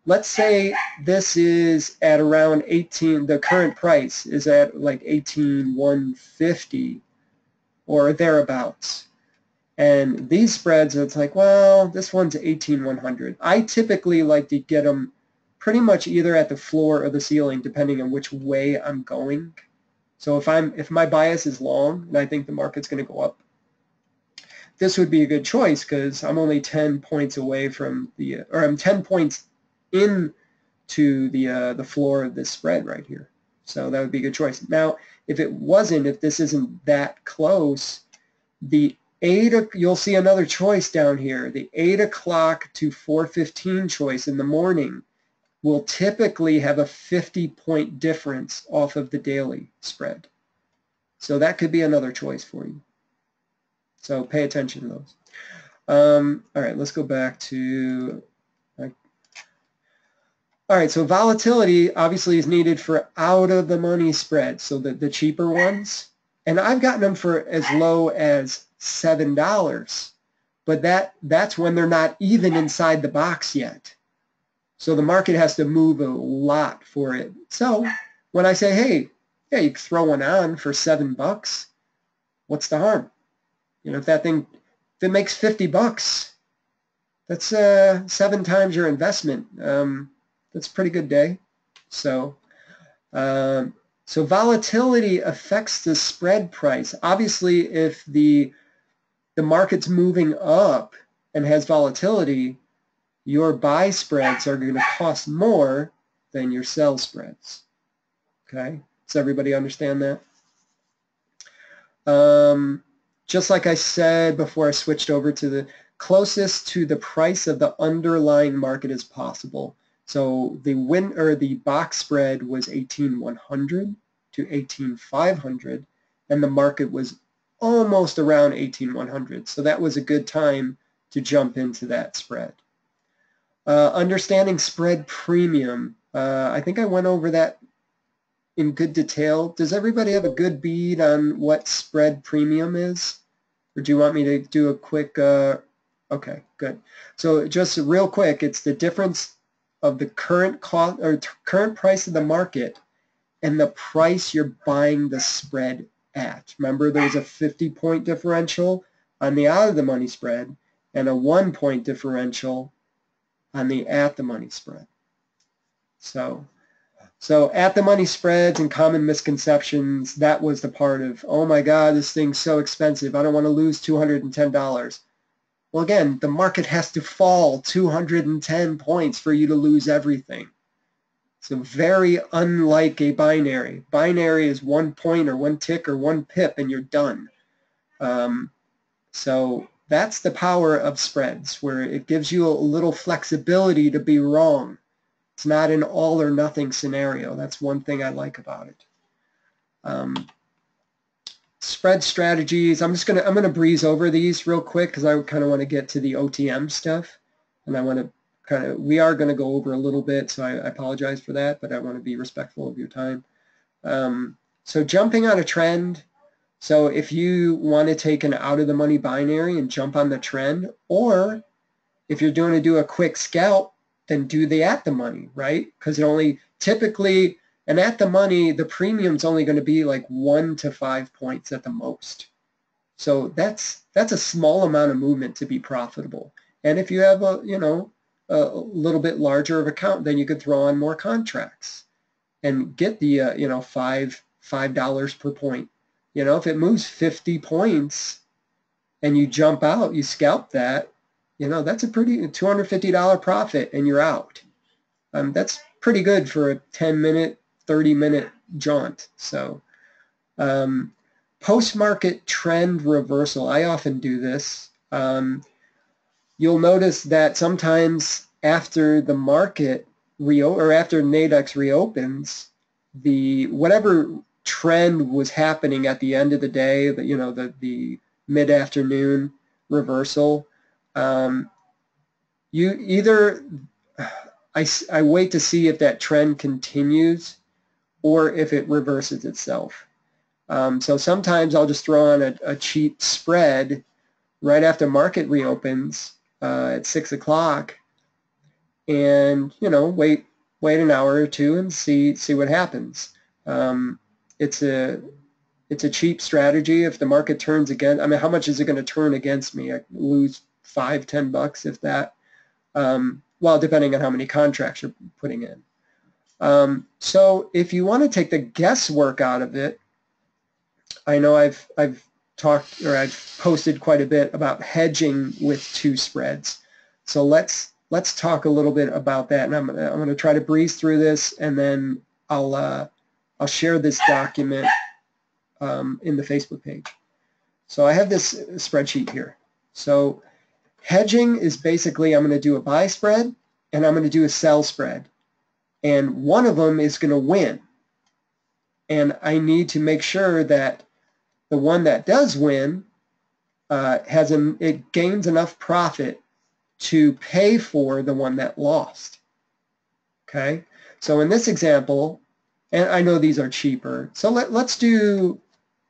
Let's say this is at around 18, the current price is at like 18,150 or thereabouts. And these spreads, it's like, well, this one's 18,100. I typically like to get them pretty much either at the floor or the ceiling, depending on which way I'm going. So if my bias is long and I think the market's going to go up, this would be a good choice because I'm only 10 points away from or I'm 10 points into the floor of this spread right here. So that would be a good choice. Now, if this isn't that close, you'll see another choice down here. The 8 o'clock to 4:15 choice in the morning will typically have a 50-point difference off of the daily spread. So that could be another choice for you. So pay attention to those. All right, let's go back to... All right, so volatility obviously is needed for out-of-the-money spreads, so the cheaper ones. And I've gotten them for as low as $7, but that's when they're not even inside the box yet. So the market has to move a lot for it. So when I say, hey, yeah, you can throw one on for $7, what's the harm? If if it makes $50, that's 7 times your investment. That's a pretty good day. So, so volatility affects the spread price. Obviously, if the market's moving up and has volatility, your buy spreads are going to cost more than your sell spreads. Okay, does everybody understand that? Just like I said before I switched over to the closest to the price of the underlying market as possible. So the box spread was 18,100 to 18,500, and the market was almost around 18,100. So that was a good time to jump into that spread. Understanding spread premium. I think I went over that in good detail. Does everybody have a good bead on what spread premium is? Or do you want me to do a quick... okay, good. So just real quick, it's the difference of the current cost or current price of the market and the price you're buying the spread at. Remember, there's a 50-point differential on the out-of-the-money spread and a 1-point differential on the at-the-money spread. So at-the-money spreads and common misconceptions, that was the part of, oh my God, this thing's so expensive. I don't want to lose $210. Well, again, the market has to fall 210 points for you to lose everything. So very unlike a binary. Binary is 1 point or 1 tick or 1 pip and you're done. So that's the power of spreads, where it gives you a little flexibility to be wrong. It's not an all or nothing scenario. That's one thing I like about it. Spread strategies. I'm gonna breeze over these real quick because I kind of want to get to the OTM stuff, and I want to we are going to go over a little bit, so I apologize for that, but I want to be respectful of your time. So jumping on a trend. So if you want to take an out of the money binary and jump on the trend, or if you're going to do a quick scalp, then do the at the money, right? Because it only typically, and at the money, the premium's only going to be like 1 to 5 points at the most. So that's a small amount of movement to be profitable. And if you have a little bit larger of account, then you could throw on more contracts and get the $5 per point. If it moves 50 points and you jump out, you scalp that, you know, that's a pretty $250 profit and you're out. That's pretty good for a 10-minute, 30-minute jaunt. So post-market trend reversal. I often do this. You'll notice that sometimes after the market or after Nadex reopens, whatever trend was happening at the end of the day, the mid-afternoon reversal, you either I wait to see if that trend continues or if it reverses itself. So sometimes I'll just throw on a cheap spread right after market reopens at 6 o'clock, and wait an hour or two and see what happens. It's a cheap strategy. If the market turns again, I mean, how much is it going to turn against me? I lose $5-10 if that. Well, depending on how many contracts you're putting in. So if you want to take the guesswork out of it, I know I've posted quite a bit about hedging with two spreads. So let's talk a little bit about that, and I'm going to try to breeze through this, and then I'll share this document in the Facebook page. So I have this spreadsheet here. So hedging is basically, I'm going to do a buy spread and I'm going to do a sell spread, and one of them is going to win, and I need to make sure that the one that does win it gains enough profit to pay for the one that lost. Okay, so in this example, and I know these are cheaper, so let's do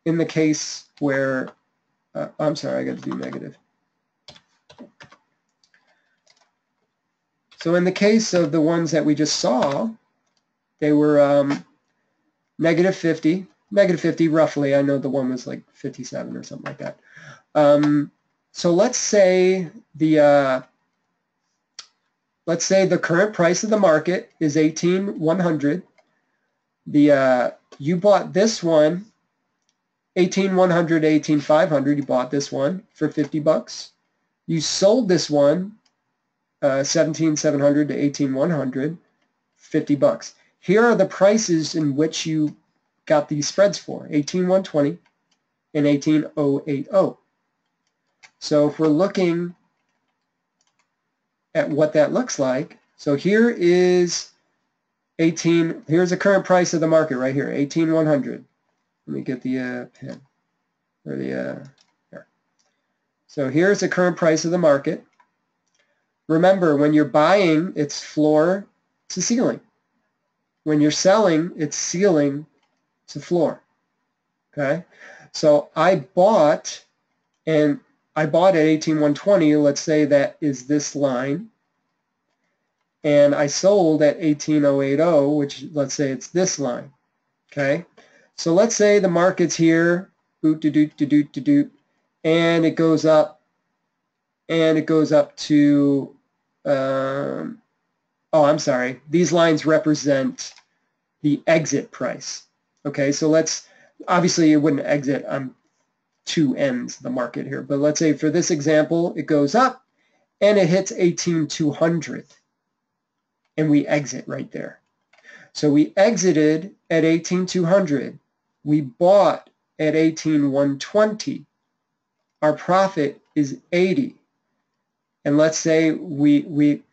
in the case where I'm sorry, I got to do negative. So in the case of the ones that we just saw, they were negative 50 roughly. I know the one was like 57 or something like that. So let's say the current price of the market is 18,100. You bought this one 18,100 to 18,500. You bought this one for $50. You sold this one 17,700 to 18,100, $50. Here are the prices in which you got these spreads for: 18,120 and 18,080. So if we're looking at what that looks like, so here is here's the current price of the market right here, 18,100. Let me get the pen or the here. So here's the current price of the market. Remember, when you're buying, it's floor to ceiling. When you're selling, it's ceiling to floor. Okay, so I bought at 18,120. Let's say that is this line, and I sold at 18,080, which let's say it's this line. Okay, so let's say the market's here, and it goes up, to oh, I'm sorry, these lines represent the exit price. Okay, so obviously it wouldn't exit on two ends of the market here, but let's say for this example it goes up and it hits 18,200 and we exit right there. So we exited at 18,200. We bought at 18,120. Our profit is 80. And let's say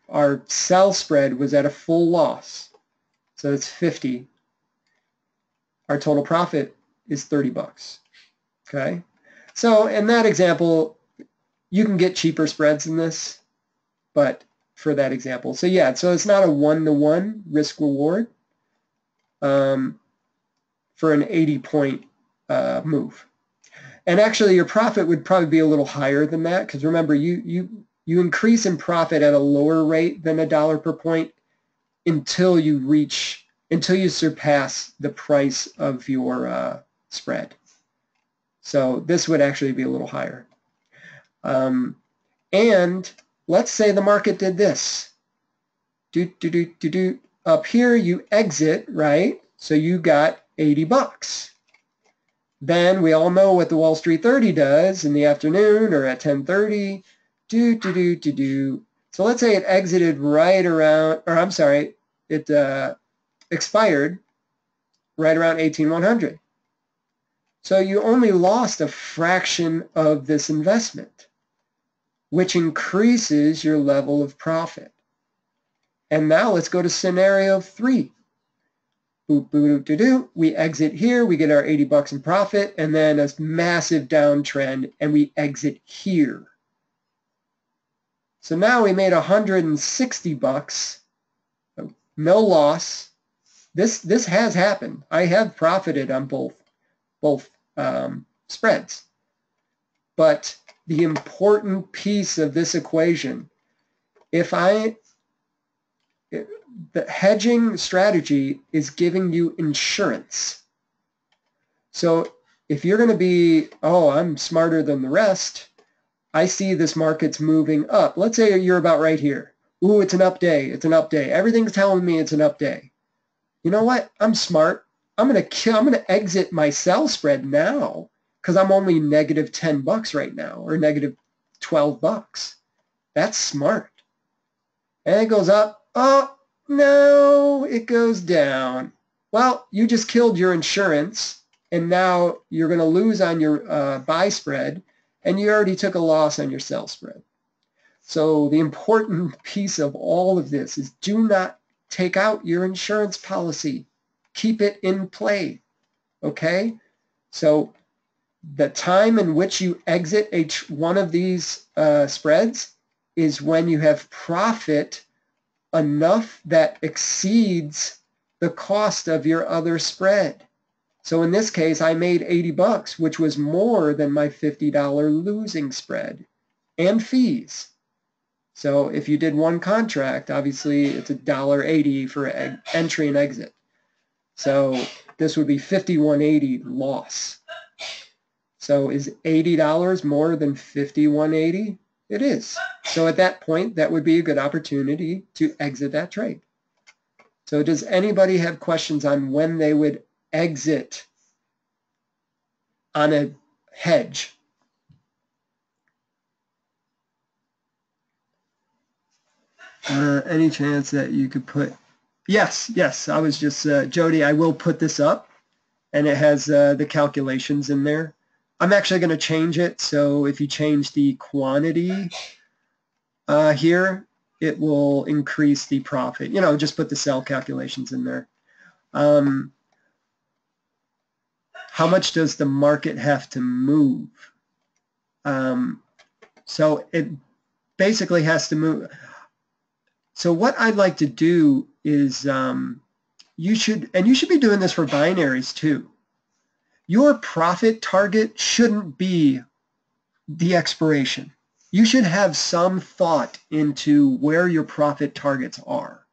our sell spread was at a full loss. So it's 50. Our total profit is $30. Okay? So in that example, you can get cheaper spreads than this, but for that example. So yeah, so it's not a one-to-one risk reward for an 80-point move. And actually your profit would probably be a little higher than that, because remember, you increase in profit at a lower rate than $1 per point until you surpass the price of your spread. So this would actually be a little higher. And let's say the market did this. Up here you exit, right? So you got $80. Then we all know what the Wall Street 30 does in the afternoon or at 10:30. So let's say it exited right around, or I'm sorry, it expired right around 18,100. So you only lost a fraction of this investment, which increases your level of profit. And now let's go to scenario 3. Boop, boop, doo, doo. We exit here, we get our 80 bucks in profit, and then a massive downtrend, and we exit here. So now we made 160 bucks, no loss. This has happened. I have profited on both spreads. But the important piece of this equation, the hedging strategy is giving you insurance. So if you're going to be, oh, I'm smarter than the rest, I see this market's moving up. Let's say you're about right here. Ooh, it's an up day. It's an up day. Everything's telling me it's an up day. You know what? I'm smart. I'm gonna exit my sell spread now because I'm only negative 10 bucks right now, or negative 12 bucks. That's smart. And it goes up. Oh, no, it goes down. Well, you just killed your insurance, and now you're going to lose on your buy spread, and you already took a loss on your sell spread. So the important piece of all of this is do not take out your insurance policy. Keep it in play, okay? So the time in which you exit one of these spreads is when you have profit enough that exceeds the cost of your other spread. So in this case, I made 80 bucks, which was more than my $50 losing spread and fees. So if you did one contract, obviously it's $1.80 for entry and exit. So this would be $51.80 loss. So is $80 more than $51.80? It is. So at that point, that would be a good opportunity to exit that trade. So does anybody have questions on when they would exit on a hedge? Any chance that you could put... Yes, I was just... Jody, I will put this up, and it has the calculations in there. I'm actually going to change it, so if you change the quantity here, it will increase the profit. You know, just put the sell calculations in there. How much does the market have to move? So it basically has to move. So what I'd like to do is you should be doing this for binaries too. Your profit target shouldn't be the expiration. You should have some thought into where your profit targets are,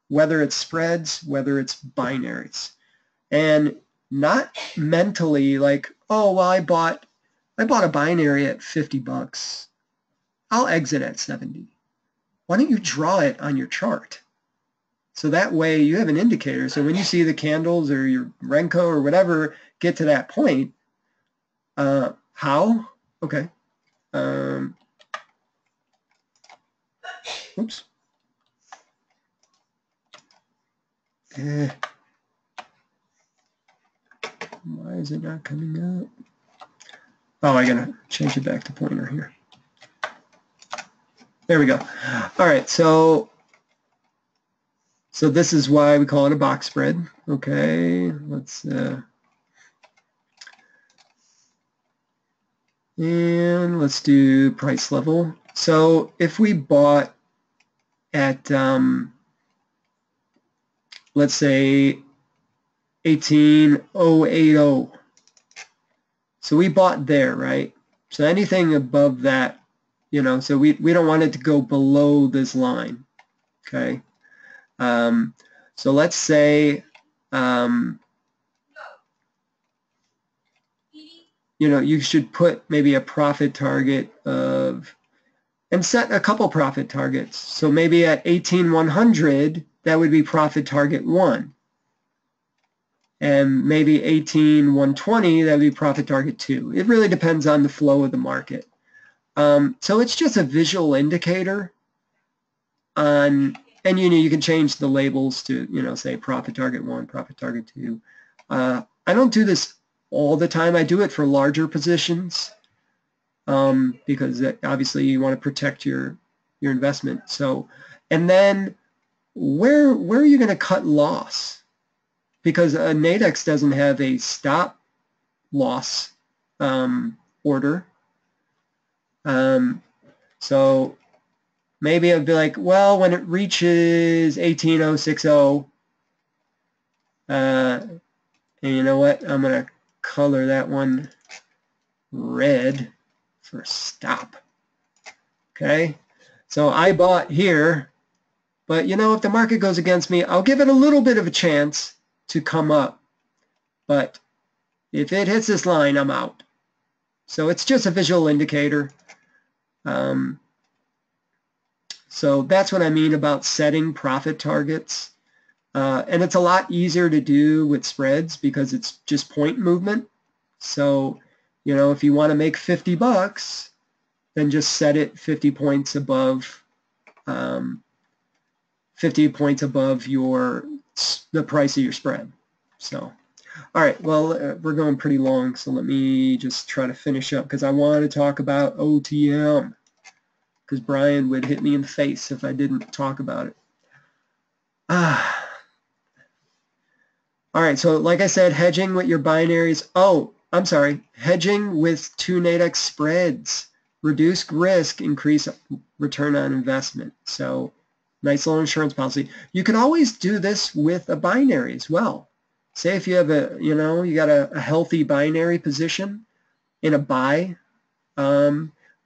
whether it's spreads, whether it's binaries, and not mentally like, oh, well, I bought a binary at 50 bucks. I'll exit at 70. Why don't you draw it on your chart? So that way you have an indicator. So when you see the candles or your Renko or whatever get to that point, how? Okay. Oops. Why is it not coming up? Oh, I gotta change it back to pointer here. There we go. All right, so this is why we call it a box spread. Okay, let's and let's do price level. So if we bought at let's say 18,080, so we bought there, right? So anything above that, you know, so we don't want it to go below this line, okay? So let's say, you know, you should put maybe a profit target of, and set a couple profit targets. So maybe at 18,100, that would be profit target 1. And maybe 18,120, that would be profit target 2. It really depends on the flow of the market. So it's just a visual indicator on, and you can change the labels to, say profit target 1, profit target 2. I don't do this all the time. I do it for larger positions because obviously you want to protect your investment. So, and then where are you going to cut loss? Because a Nadex doesn't have a stop loss order. So maybe I'd be like, well, when it reaches 18060, and you know what? I'm going to color that one red for stop. Okay, so I bought here, but if the market goes against me, I'll give it a little bit of a chance to come up. But if it hits this line, I'm out. So it's just a visual indicator. So that's what I mean about setting profit targets. And it's a lot easier to do with spreads because it's just point movement. So, if you want to make $50, then just set it 50 points above 50 points above the price of your spread. So, all right, well, we're going pretty long, so let me just try to finish up because I want to talk about OTM because Brian would hit me in the face if I didn't talk about it. All right, so like I said, hedging with your binaries. Oh, I'm sorry, hedging with 2 Nadex spreads. Reduce risk, increase return on investment. So nice little insurance policy. You can always do this with a binary as well. Say if you have you got a healthy binary position in a buy,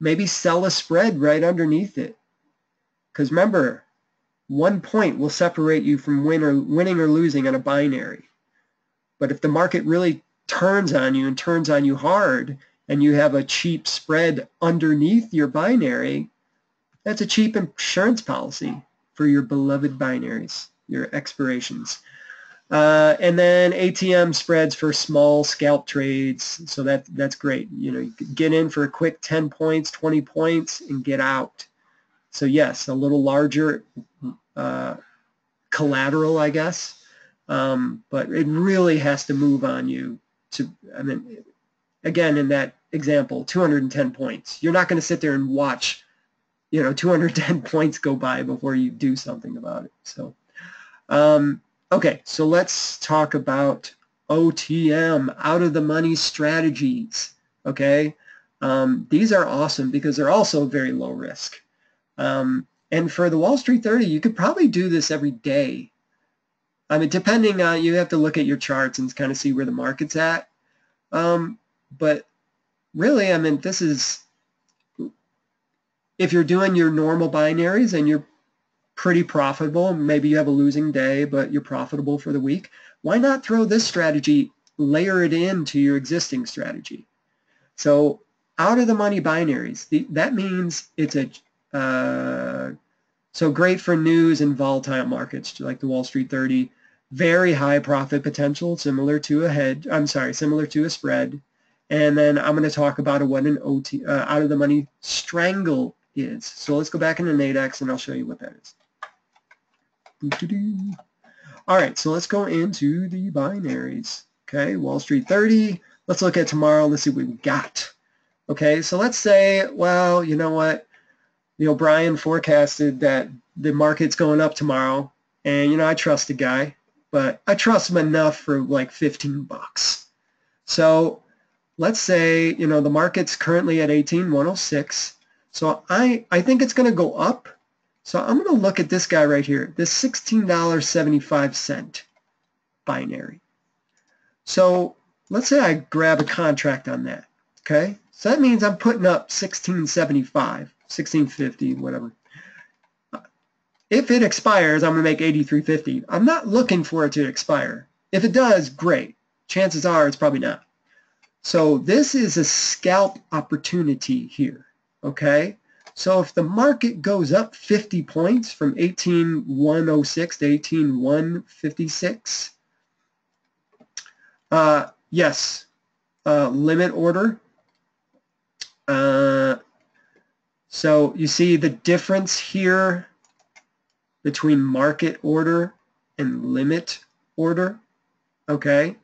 maybe sell a spread right underneath it. Because remember, 1 point will separate you from winning or losing on a binary. But if the market really turns on you and turns on you hard, and you have a cheap spread underneath your binary, that's a cheap insurance policy for your beloved binaries, your expirations. And then ATM spreads for small scalp trades, so that's great. You could get in for a quick 10 points, 20 points, and get out. So yes, a little larger collateral, I guess, but it really has to move on you again, in that example, 210 points. You're not going to sit there and watch, 210 points go by before you do something about it. So, okay, so let's talk about OTM, out of the money strategies. Okay, these are awesome because they're also very low risk. And for the Wall Street 30, you could probably do this every day. Depending on, you have to look at your charts and kind of see where the market's at. But really, this is, if you're doing your normal binaries and you're pretty profitable, maybe you have a losing day, but you're profitable for the week, why not throw this strategy, layer it into your existing strategy? So out of the money binaries, that means it's so great for news and volatile markets like the Wall Street 30, very high profit potential, similar to a spread. And then I'm going to talk about what an out of the money strangle is. So let's go back into Nadex and I'll show you what that is. All right, so let's go into the binaries. Okay, Wall Street 30. Let's look at tomorrow. Let's see what we got. Okay, so let's say, well, you know what? Brian forecasted that the market's going up tomorrow, and I trust the guy, but I trust him enough for like $15. So let's say, the market's currently at 18,106. So I think it's going to go up. So I'm going to look at this guy right here, this $16.75 binary. So let's say I grab a contract on that. Okay, so that means I'm putting up $16.75, $16.50, whatever. If it expires, I'm going to make $83.50. I'm not looking for it to expire. If it does, great. Chances are it's probably not. So this is a scalp opportunity here, okay? So if the market goes up 50 points from 18,106 to 18,156, yes, limit order. So you see the difference here between market order and limit order. Okay,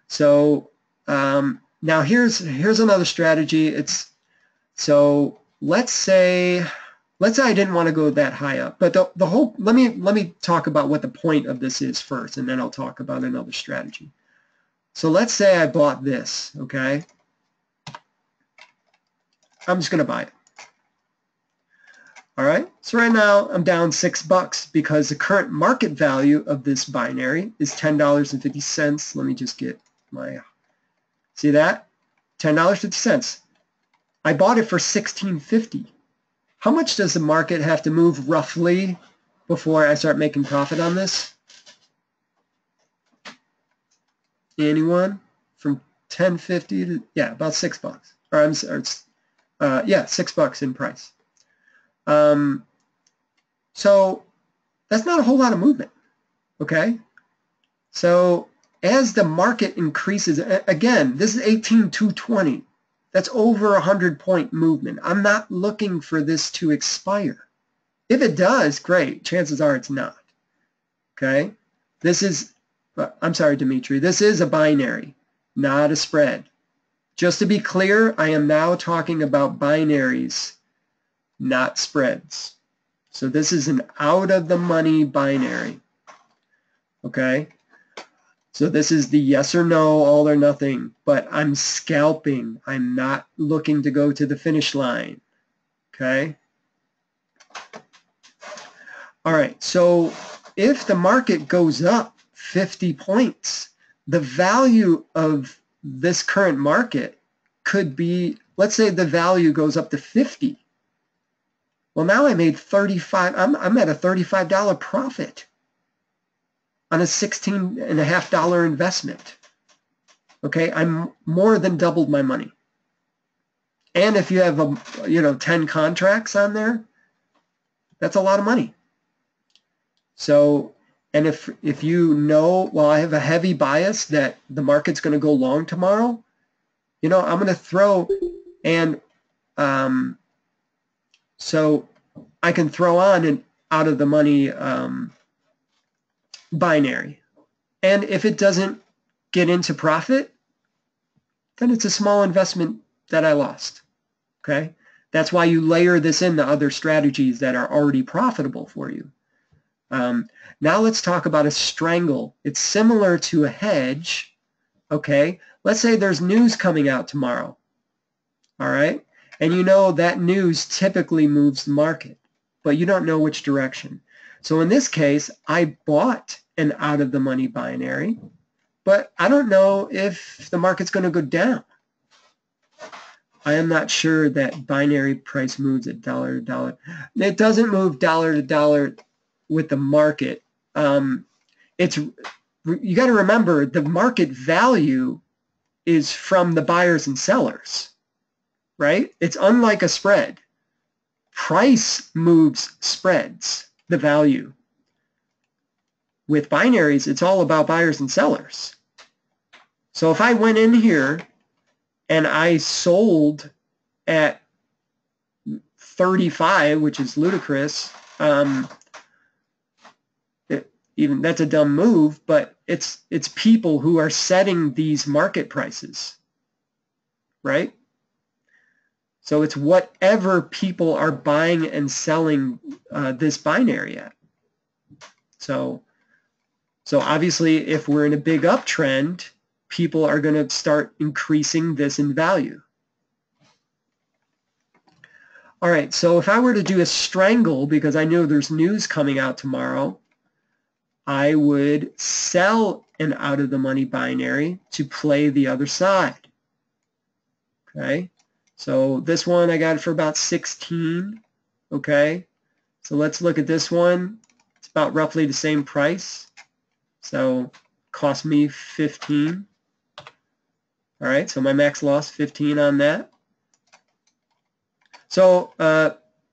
so now here's another strategy. So let's say I didn't want to go that high up, but the whole let me talk about what the point of this is first, and then I'll talk about another strategy. So let's say I bought this. Okay, I'm just going to buy it. All right, so right now I'm down $6 because the current market value of this binary is $10.50. Let me just get my, see that? $10.50. I bought it for $16.50. How much does the market have to move roughly before I start making profit on this? Anyone? From $10.50 to, yeah, about $6. Or I'm sorry, yeah, $6 in price. So that's not a whole lot of movement, okay? So as the market increases, again, this is 18,220. That's over 100-point movement. I'm not looking for this to expire. If it does, great. Chances are it's not, okay? This is, I'm sorry, Dimitri, this is a binary, not a spread. Just to be clear, I am now talking about binaries, not spreads. So this is an out-of-the-money binary, okay? So this is the yes or no, all or nothing, but I'm scalping. I'm not looking to go to the finish line, okay? All right, so if the market goes up 50 points, the value of this current market could be, let's say the value goes up to 50. Well, now I made I'm at a $35 profit on a $16.50 investment. Okay, I'm more than doubled my money. And if you have 10 contracts on there, that's a lot of money. So, and if you know, well, I have a heavy bias that the market's going to go long tomorrow, I'm going to throw, and so I can throw on an out-of-the-money binary. And if it doesn't get into profit, then it's a small investment that I lost, okay? That's why you layer this in the other strategies that are already profitable for you. Now let's talk about a strangle. It's similar to a hedge, okay? Let's say there's news coming out tomorrow, all right? And that news typically moves the market, but you don't know which direction. So in this case, I bought an out-of-the-money binary, but I don't know if the market's going to go down. I am not sure that binary price moves at dollar to dollar. It doesn't move dollar to dollar with the market. You got to remember the market value is from the buyers and sellers, right? It's unlike a spread. Price moves spreads, the value. With binaries, it's all about buyers and sellers. So if I went in here and I sold at 35, which is ludicrous, even that's a dumb move, but it's people who are setting these market prices, right? So it's whatever people are buying and selling this binary at. So obviously, if we're in a big uptrend, people are going to start increasing this in value. All right, so if I were to do a strangle because I know there's news coming out tomorrow, I would sell an out-of-the-money binary to play the other side. Okay, so this one I got it for about 16. Okay, so let's look at this one. It's about roughly the same price. So cost me 15. All right, so my max loss 15 on that. So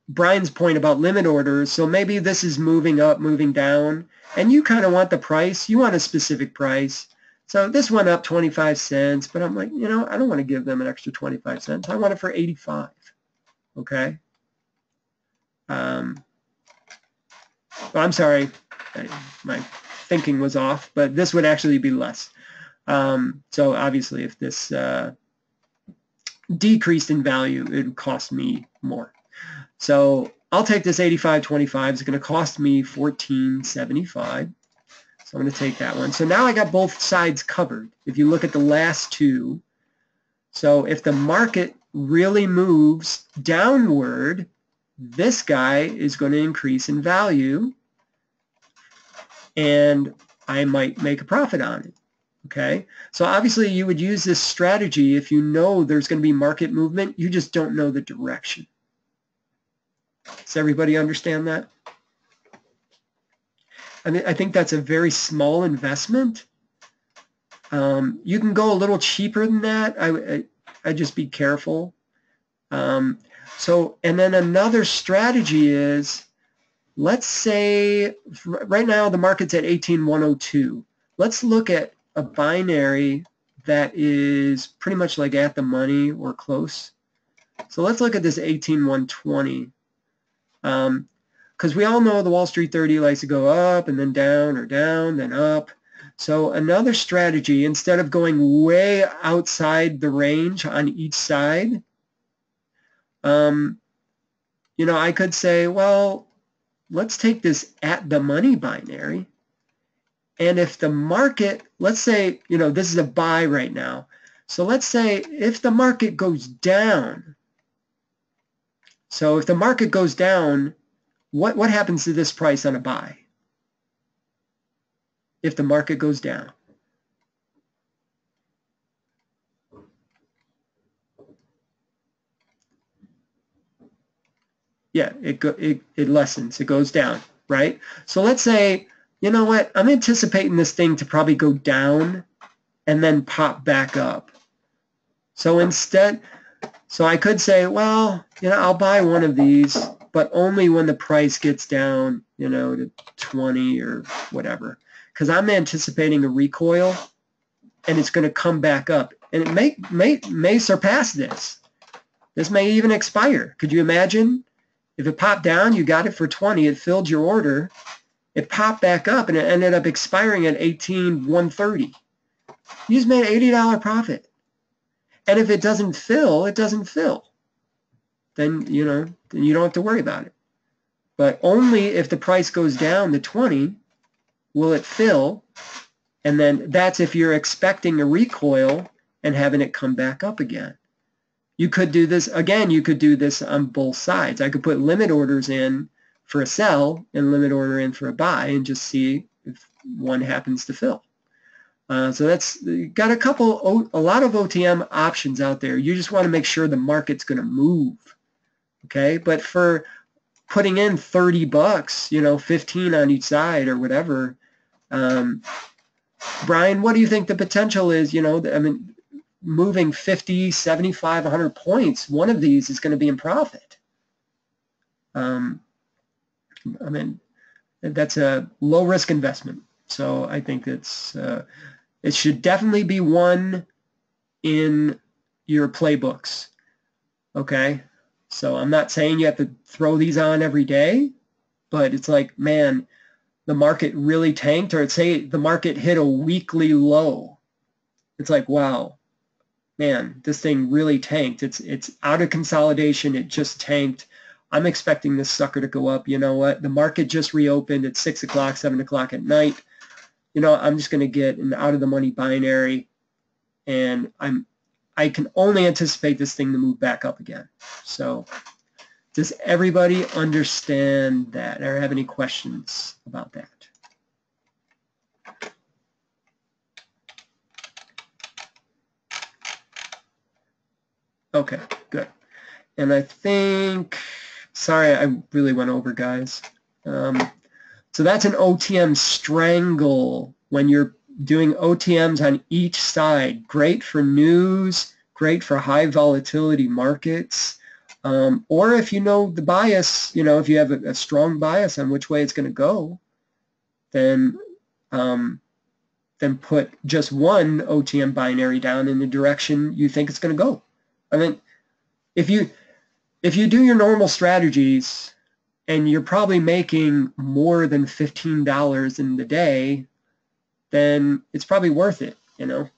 Brian's point about limit orders, so maybe this is moving up, moving down, and you kind of want the price. You want a specific price. So this went up 25 cents, but I'm like, I don't want to give them an extra 25 cents. I want it for 85, okay? well, I'm sorry, my thinking was off, but this would actually be less. So obviously if this decreased in value, it would cost me more. So I'll take this 85.25. It's going to cost me $14.75. So I'm going to take that one. So now I got both sides covered. If you look at the last two, so if the market really moves downward, this guy is going to increase in value, and I might make a profit on it. Okay, so obviously you would use this strategy if you know there's going to be market movement. You just don't know the direction. Does everybody understand that? I think that's a very small investment. You can go a little cheaper than that. I'd just be careful. And then another strategy is, let's say right now the market's at 18,102. Let's look at a binary that is pretty much like at the money or close. So let's look at this 18,120. Because we all know the Wall Street 30 likes to go up and then down, or down, then up. So another strategy, instead of going way outside the range on each side, I could say, well, let's take this at the money binary. And if the market, let's say, this is a buy right now. So let's say if the market goes down, so if the market goes down, what happens to this price on a buy? If the market goes down. Yeah, it lessens, it goes down, right? So let's say, you know what, I'm anticipating this thing to probably go down and then pop back up. So instead, so I could say, well, I'll buy one of these, but only when the price gets down, to 20 or whatever, because I'm anticipating a recoil, and it's going to come back up, and it may surpass this. This may even expire. Could you imagine? If it popped down, you got it for 20, it filled your order, it popped back up, and it ended up expiring at 18,130. You just made an $80 profit. And if it doesn't fill, it doesn't fill. Then, then you don't have to worry about it. But only if the price goes down to 20 will it fill, and then that's if you're expecting a recoil and having it come back up again. You could do this, again, you could do this on both sides. I could put limit orders in for a sell and limit order in for a buy and just see if one happens to fill. So that's got a lot of OTM options out there. You just want to make sure the market's going to move, okay? But for putting in $30, 15 on each side or whatever, Brian, what do you think the potential is? Moving 50, 75, 100 points, one of these is going to be in profit. That's a low-risk investment. So I think it's it should definitely be one in your playbooks. Okay? So I'm not saying you have to throw these on every day, but it's like, man, the market really tanked, or say the market hit a weekly low. It's like, wow, man, this thing really tanked. It's out of consolidation. It just tanked. I'm expecting this sucker to go up. You know what? The market just reopened at 6 o'clock, 7 o'clock at night. I'm just going to get an out-of-the-money binary, and I can only anticipate this thing to move back up again. So does everybody understand that, or have any questions about that? Okay, good. And I think, sorry, I really went over, guys. So that's an OTM strangle when you're doing OTMs on each side. Great for news, great for high volatility markets. Or if you know the bias, if you have a strong bias on which way it's going to go, then put just one OTM binary down in the direction you think it's going to go. I mean, if you do your normal strategies, and you're probably making more than $15 in the day, then it's probably worth it, you know,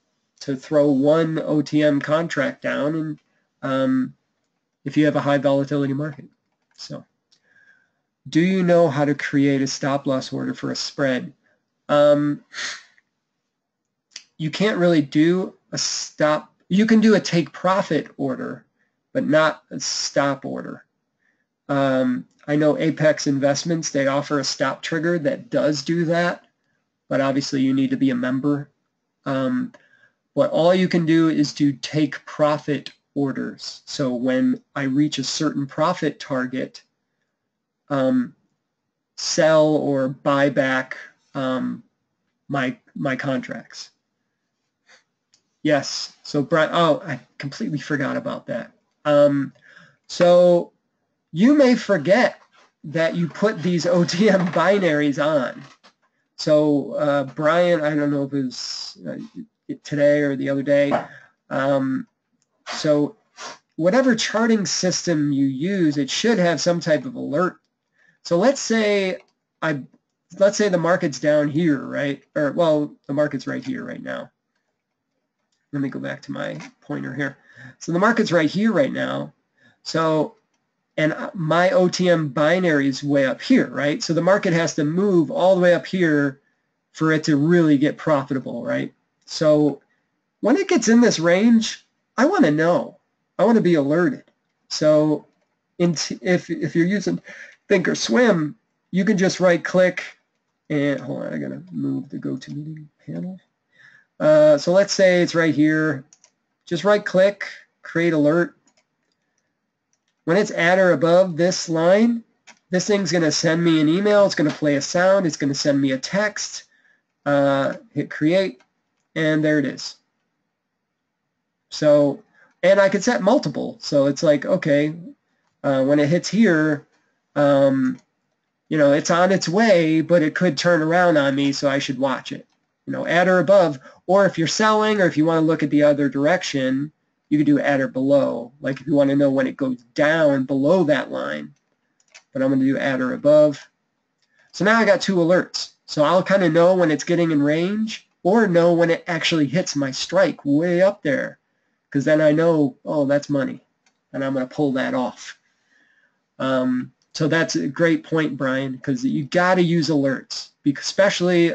to throw one OTM contract down, and if you have a high volatility market. So, do you know how to create a stop loss order for a spread? You can't really do a stop. You can do a take profit order, but not a stop order. I know Apex Investments, they offer a stop trigger that does do that, but obviously you need to be a member. But all you can do is do take profit orders. So when I reach a certain profit target, sell or buy back my contracts. Yes. So Brian, oh, I completely forgot about that. So you may forget that you put these OTM binaries on. So Brian, I don't know if it was today or the other day. So whatever charting system you use, it should have some type of alert. So let's say the market's down here, right? Or well, the market's right here right now. Let me go back to my pointer here. So the market's right here right now. So, and my OTM binary is way up here, right? So the market has to move all the way up here for it to really get profitable, right? So when it gets in this range, I want to know. I want to be alerted. So if you're using Thinkorswim, you can just right-click and hold on, I gotta move the GoToMeeting panel. So let's say it's right here. Just right-click, create alert. When it's at or above this line, this thing's going to send me an email. It's going to play a sound. It's going to send me a text. Hit create, and there it is. So, and I could set multiple. So it's like, okay, when it hits here, you know, it's on its way, but it could turn around on me, so I should watch it. You know, at or above, or if you're selling, or if you want to look at the other direction, you could do at or below. Like if you want to know when it goes down below that line, but I'm going to do at or above. So now I got two alerts. So I'll kind of know when it's getting in range, or know when it actually hits my strike way up there, because then I know, oh, that's money, and I'm going to pull that off. So that's a great point, Brian, because you got to use alerts, because especially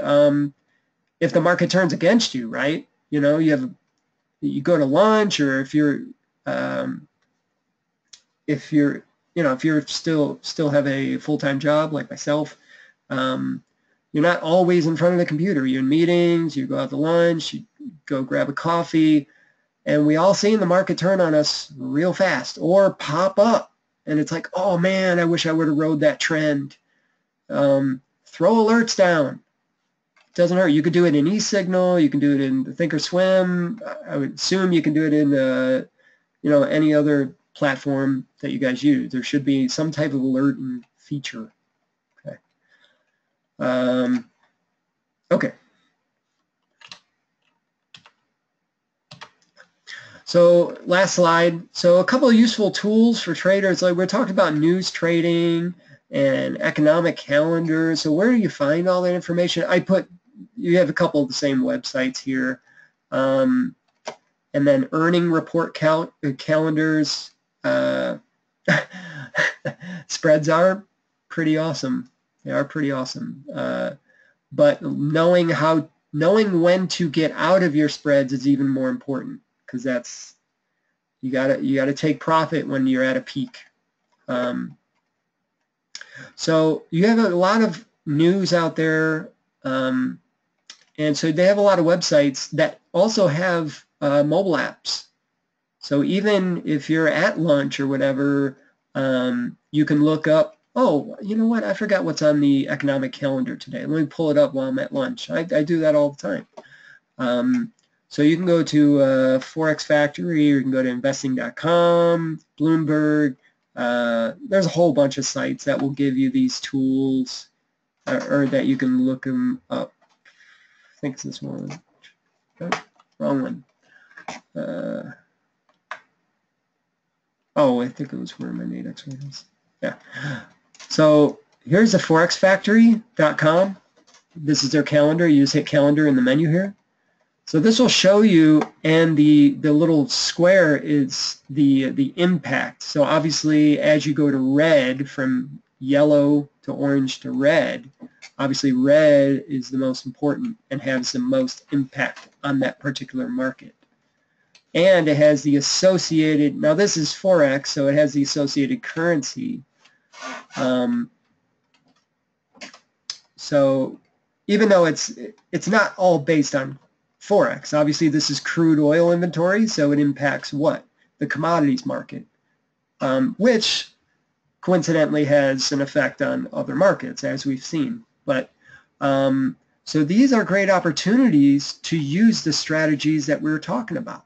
if the market turns against you, right? You know, you go to lunch, or if you're still have a full-time job like myself, you're not always in front of the computer. You're in meetings, you go out to lunch, you go grab a coffee, and we all seen the market turn on us real fast or pop up. And it's like, oh man, I wish I would have rode that trend. Throw alerts down. It doesn't hurt. You could do it in eSignal. You can do it in Thinkorswim. I would assume you can do it in any other platform that you guys use. There should be some type of alerting feature. Okay. Okay. So last slide. So a couple of useful tools for traders. Like we're talking about news trading and economic calendars. So where do you find all that information? You have a couple of the same websites here. And then earning report calendars. Spreads are pretty awesome. They are pretty awesome. But knowing when to get out of your spreads is even more important, because that's you gotta take profit when you're at a peak. So you have a lot of news out there, and so they have a lot of websites that also have mobile apps. So even if you're at lunch or whatever, you can look up, oh, you know what, I forgot what's on the economic calendar today. Let me pull it up while I'm at lunch. I do that all the time. So you can go to Forex Factory, or you can go to investing.com, Bloomberg. There's a whole bunch of sites that will give you these tools, or that you can look them up. I think it's this one. Oh, wrong one. Oh, I think it was where my Nadex was. Yeah. So here's the forexfactory.com. This is their calendar. You just hit calendar in the menu here. So this will show you, and the little square is the impact. So obviously as you go to red, from yellow to orange to red, obviously red is the most important and has the most impact on that particular market. And it has the associated, now this is Forex, so it has the associated currency. So even though it's not all based on Forex, obviously this is crude oil inventory, so it impacts what? The commodities market, which coincidentally has an effect on other markets, as we've seen. But so these are great opportunities to use the strategies that we're talking about.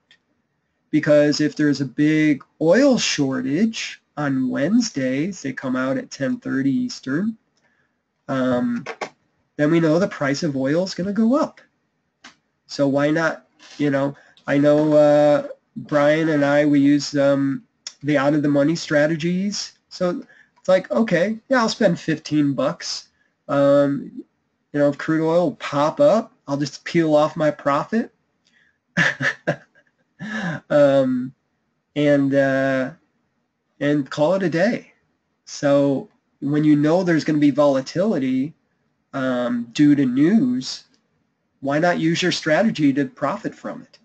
Because if there's a big oil shortage on Wednesdays, they come out at 10:30 Eastern, then we know the price of oil is going to go up. So why not? You know, I know Brian and I, we use the out of the money strategies. So it's like, okay, yeah, I'll spend 15 bucks. You know, if crude oil will pop up, I'll just peel off my profit. And call it a day. So when you know there's going to be volatility due to news, why not use your strategy to profit from it?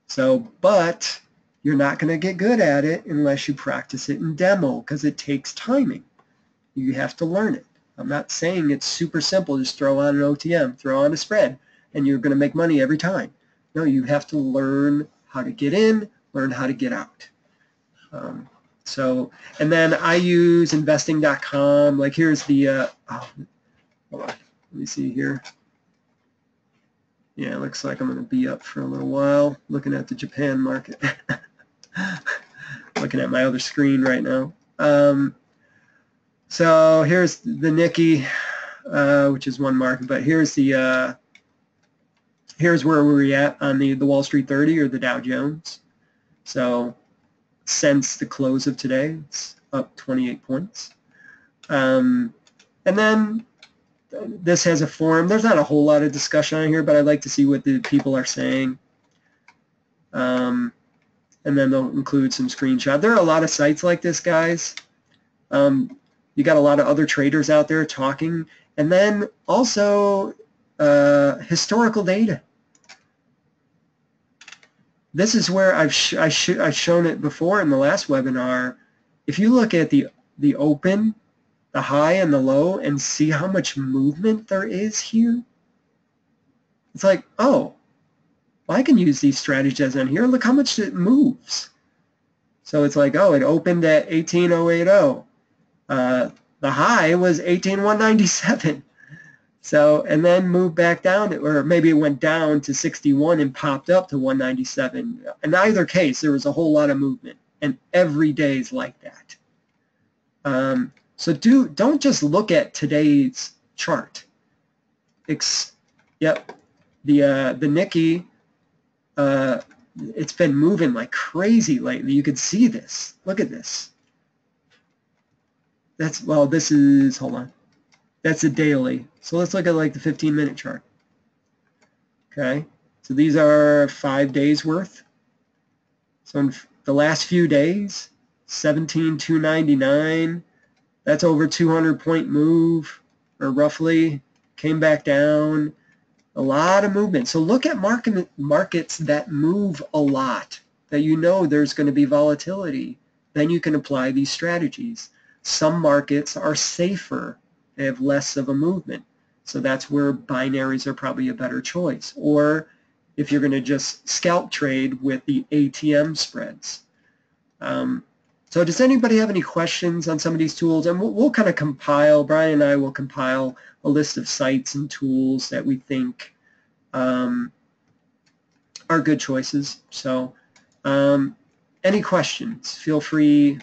So, but you're not going to get good at it unless you practice it in demo, because it takes timing. You have to learn it. I'm not saying it's super simple. Just throw on an OTM, throw on a spread, and you're going to make money every time. No, you have to learn how to get in, learn how to get out. So, and then I use investing.com. Like here's the, hold on, let me see here. Yeah, it looks like I'm going to be up for a little while looking at the Japan market. Looking at my other screen right now. So here's the Nikkei, which is one market, but here's the here's where we're at on the Wall Street 30 or the Dow Jones. So since the close of today, it's up 28 points. And then this has a forum. There's not a whole lot of discussion on here, but I'd like to see what the people are saying. And then they'll include some screenshots. There are a lot of sites like this, guys. You got a lot of other traders out there talking. And then also historical data. This is where I've shown it before in the last webinar. If you look at the open, the high and the low, and see how much movement there is here, it's like, oh, well, I can use these strategies on here. Look how much it moves. So it's like, oh, it opened at 18,080. The high was 18,197. So, and then moved back down, or maybe it went down to 61 and popped up to 197. In either case, there was a whole lot of movement, and every day is like that. So don't just look at today's chart. Yep, the Nikkei, it's been moving like crazy lately. You can see this. Look at this. That's, well, this is, hold on. That's a daily. So let's look at like the 15-minute chart. Okay, so these are 5 days worth. So in the last few days, 17,299. That's over 200-point move, or roughly. Came back down. A lot of movement. So look at markets that move a lot, that you know there's going to be volatility. Then you can apply these strategies. Some markets are safer. They have less of a movement. So that's where binaries are probably a better choice. Or if you're going to just scalp trade with the ATM spreads. So does anybody have any questions on some of these tools? And we'll kind of compile, Brian and I will compile a list of sites and tools that we think are good choices. So any questions, feel free.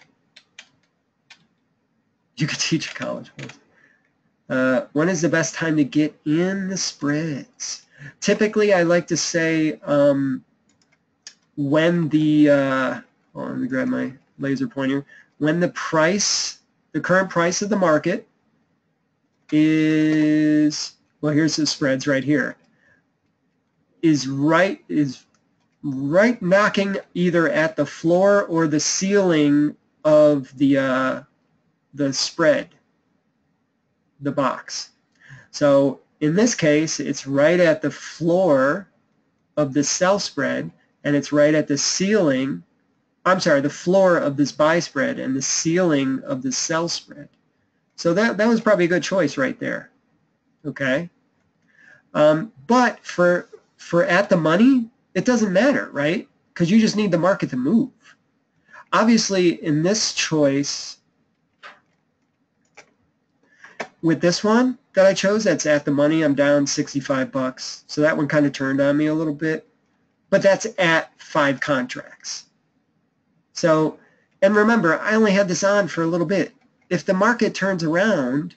You could teach a college course. When is the best time to get in the spreads? Typically, I like to say when the, hold on, let me grab my laser pointer. When the price the current price of the market is, well, here's the spreads right here, is right knocking either at the floor or the ceiling of the spread, the box. So in this case, it's right at the floor of the sell spread, and it's right at the ceiling, I'm sorry, the floor of this buy spread and the ceiling of the sell spread. So that was probably a good choice right there. Okay. But for at the money, it doesn't matter, right? Because you just need the market to move. Obviously, in this choice, with this one that I chose, that's at the money, I'm down 65 bucks. So that one kind of turned on me a little bit. But that's at 5 contracts. So, and remember, I only had this on for a little bit. If the market turns around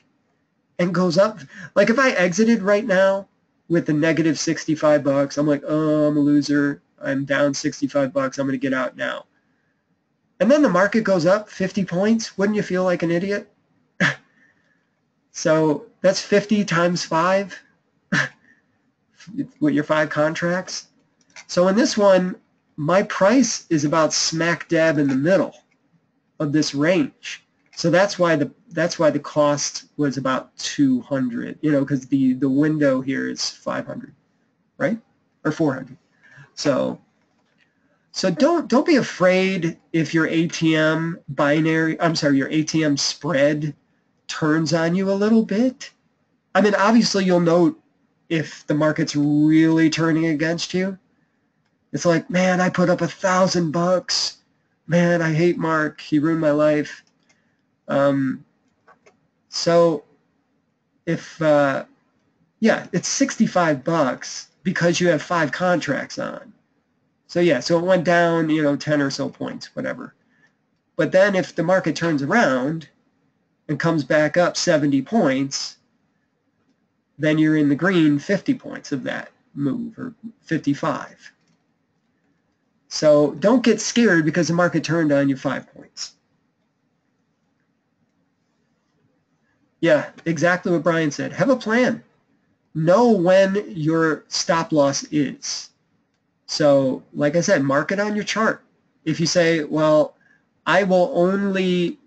and goes up, like if I exited right now with the negative 65 bucks, I'm like, oh, I'm a loser. I'm down 65 bucks. I'm going to get out now. And then the market goes up 50 points. Wouldn't you feel like an idiot? So that's 50 times 5 with your 5 contracts. So in this one, my price is about smack dab in the middle of this range. So that's why the cost was about 200, you know, because the window here is 500, right? Or 400. So don't be afraid if your ATM your ATM spread turns on you a little bit. I mean, obviously you'll know if the market's really turning against you. It's like, man, I put up $1,000. Man, I hate Mark. He ruined my life. So if, yeah, it's 65 bucks because you have 5 contracts on. So yeah, so it went down, you know, 10 or so points, whatever. But then if the market turns around and comes back up 70 points, then you're in the green 50 points of that move, or 55. So don't get scared because the market turned on you 5 points. Yeah, exactly what Brian said. Have a plan. Know when your stop loss is. So, like I said, mark it on your chart. If you say, well, I will only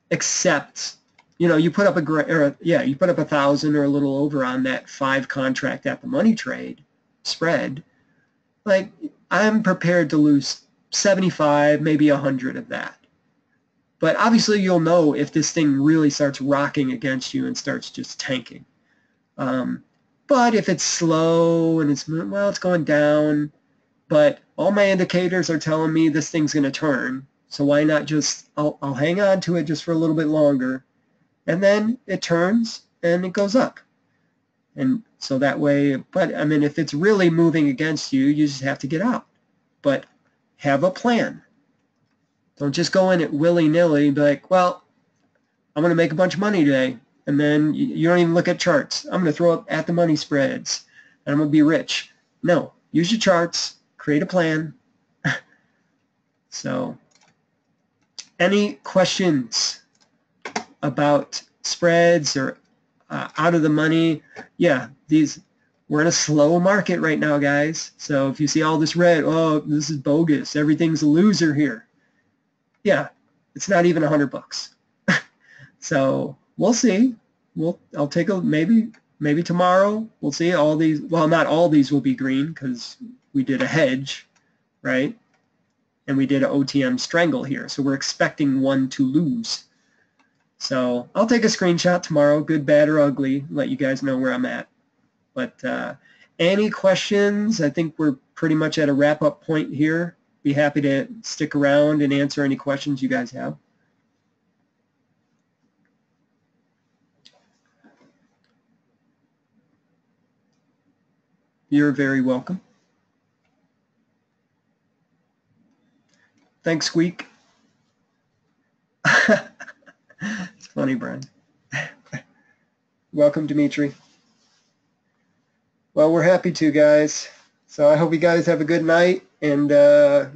accept, you know, you put up you put up 1,000 or a little over on that 5 contract at the money trade spread. Like, I'm prepared to lose 75, maybe 100 of that. But obviously you'll know if this thing really starts rocking against you and starts just tanking. But if it's slow and it's going down, but all my indicators are telling me this thing's going to turn, so why not just, I'll hang on to it just for a little bit longer, and then it turns and it goes up. And so that way, but I mean, if it's really moving against you, you just have to get out. But have a plan. Don't just go in it willy-nilly and be like, well, I'm going to make a bunch of money today. And then you don't even look at charts. I'm going to throw up at the money spreads and I'm going to be rich. No, use your charts, create a plan. So, any questions about spreads or out of the money? Yeah, we're in a slow market right now, guys. So if you see all this red, oh, this is bogus. Everything's a loser here. Yeah, it's not even $100. So we'll see. I'll take a maybe tomorrow. We'll see. All these, well, not all these will be green because we did a hedge, right? And we did an OTM strangle here. So we're expecting one to lose. So I'll take a screenshot tomorrow, good, bad, or ugly, let you guys know where I'm at. But any questions? I think we're pretty much at a wrap-up point here. Be happy to stick around and answer any questions you guys have. You're very welcome. Thanks, Squeak. It's funny, Brian. Welcome, Dimitri. Well, we're happy to, guys. So I hope you guys have a good night. And,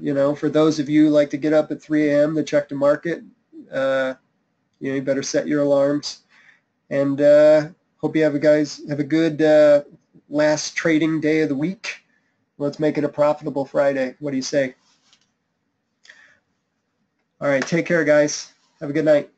you know, for those of you who like to get up at 3 a.m. to check the market, You better set your alarms. And hope you guys have a good last trading day of the week. Let's make it a profitable Friday. What do you say? All right, take care, guys. Have a good night.